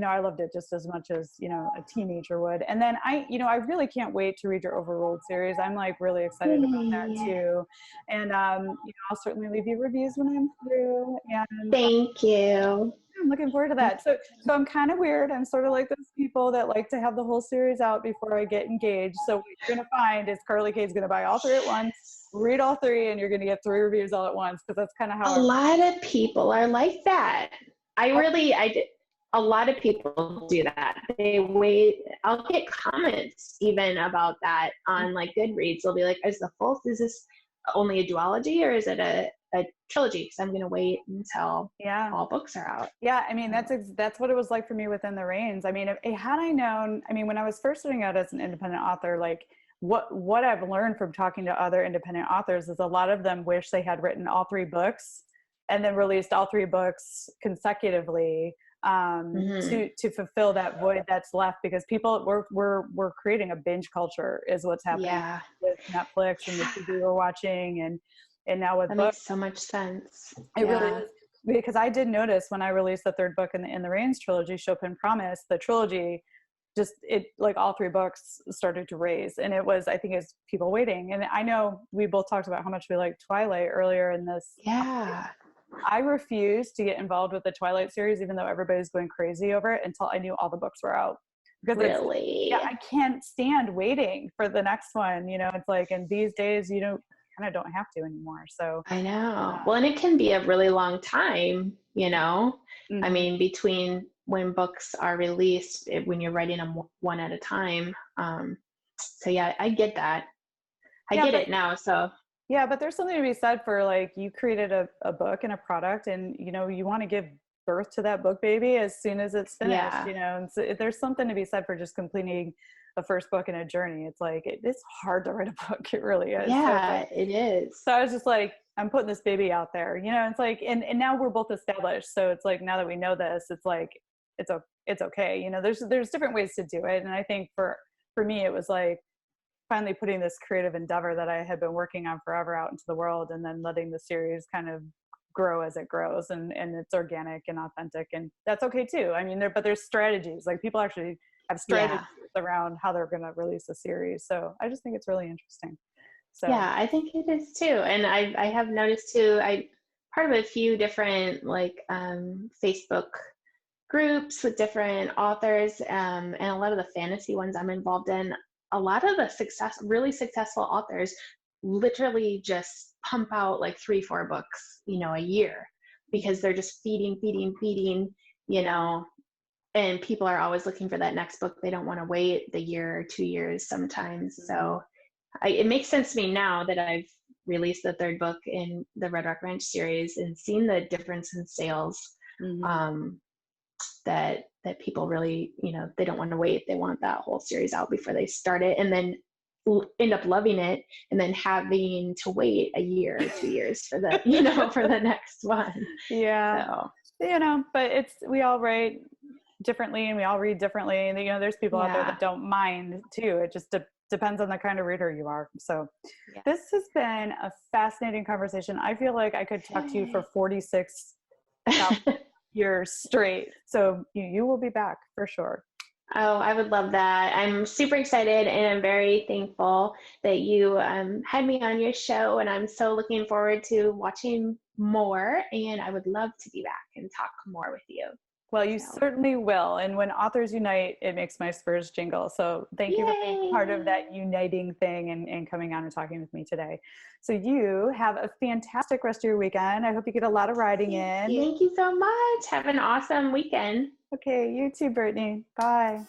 I loved it just as much as, a teenager would. And then I really can't wait to read your OverRuled series. I'm like really excited about that too. And, I'll certainly leave you reviews when I'm through. And thank you. I'm looking forward to that. So I'm kind of weird. I'm sort of like those people that like to have the whole series out before I get engaged. So what you're going to find is Carly Kade's going to buy all 3 at once, read all 3, and you're going to get 3 reviews all at once, because that's kind of how a lot of people are like that. A lot of people do that. They wait. I'll get comments even about that on like Goodreads. They'll be like, is this only a duology, or is it a trilogy? Because I'm going to wait until all books are out. Yeah, I mean, that's what it was like for me within the Reins. I mean, had I known, when I was first starting out as an independent author, like what I've learned from talking to other independent authors is a lot of them wish they had written all 3 books and then released all 3 books consecutively to fulfill that void that's left, because people we're creating a binge culture is what's happening with Netflix and the TV we're watching, and now with that books. makes so much sense. It really is, because I did notice when I released the 3rd book in the Reins trilogy, Chopin Promise, the trilogy, just like all 3 books started to raise, and it was, I think, it's people waiting. And I know we both talked about how much we like Twilight earlier in this. Yeah. I refused to get involved with the Twilight series, even though everybody's going crazy over it, until I knew all the books were out. Because really, I can't stand waiting for the next one. It's like, and these days, kind of don't have to anymore. So I know. Well, and it can be a really long time, I mean, between when books are released, when you're writing them one at a time. So yeah, I get that. I get it now. So yeah, but there's something to be said for, like, you created a book and a product, and you want to give birth to that book baby as soon as it's finished. And so there's something to be said for just completing a first book in a journey. It's like, it's hard to write a book. It really is. Yeah, it is. So I was just like, I'm putting this baby out there, it's like, and now we're both established. So it's like, now that we know this, it's like, it's okay. There's different ways to do it. And I think for me, it was like finally putting this creative endeavor that I had been working on forever out into the world, and then letting the series kind of grow as it grows, and it's organic and authentic, and that's okay too. I mean, there's strategies, like people actually have strategies around how they're going to release a series. So I just think it's really interesting. So yeah, I think it is too. And I have noticed too, I part of a few different like Facebook groups with different authors, and a lot of the fantasy ones I'm involved in. A lot of the really successful authors literally just pump out like 3-4 books, a year, because they're just feeding, and people are always looking for that next book. They don't want to wait the year or 2 years sometimes. So it makes sense to me now that I've released the 3rd book in the Red Rock Ranch series and seen the difference in sales. That people really, they don't want to wait. They want that whole series out before they start it, and then end up loving it, and then having to wait a year or 2 years for the, for the next one. Yeah. So. But we all write differently, and we all read differently. And, there's people out there that don't mind too. It just depends on the kind of reader you are. So Yeah. this has been a fascinating conversation. I feel like I could talk to you for 46 years straight. So you will be back for sure. Oh, I would love that. I'm super excited and I'm very thankful that you had me on your show, and I'm so looking forward to watching more, and I would love to be back and talk more with you. Well, you certainly will. And when authors unite, it makes my spurs jingle. So thank you for being part of that uniting thing and coming on and talking with me today. So you have a fantastic rest of your weekend. I hope you get a lot of riding in. Thank you so much. Have an awesome weekend. Okay, you too, Brittany. Bye.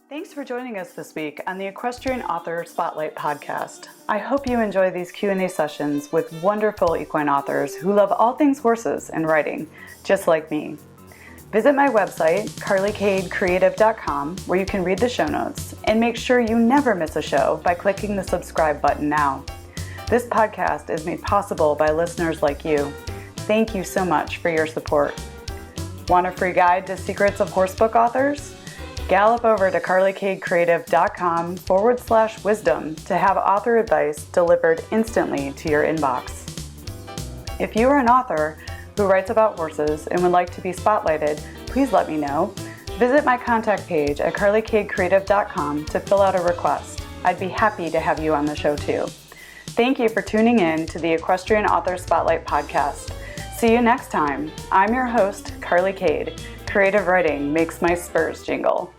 Thanks for joining us this week on the Equestrian Author Spotlight podcast. I hope you enjoy these Q&A sessions with wonderful equine authors who love all things horses and riding, just like me. Visit my website, carlycadecreative.com, where you can read the show notes, and make sure you never miss a show by clicking the subscribe button now. This podcast is made possible by listeners like you. Thank you so much for your support. Want a free guide to secrets of horsebook authors? Gallop over to carlycadecreative.com/wisdom to have author advice delivered instantly to your inbox. If you are an author who writes about horses and would like to be spotlighted, please let me know. Visit my contact page at carlycadecreative.com to fill out a request. I'd be happy to have you on the show too. Thank you for tuning in to the Equestrian Author Spotlight podcast. See you next time. I'm your host, Carly Kade. Creative writing makes my spurs jingle.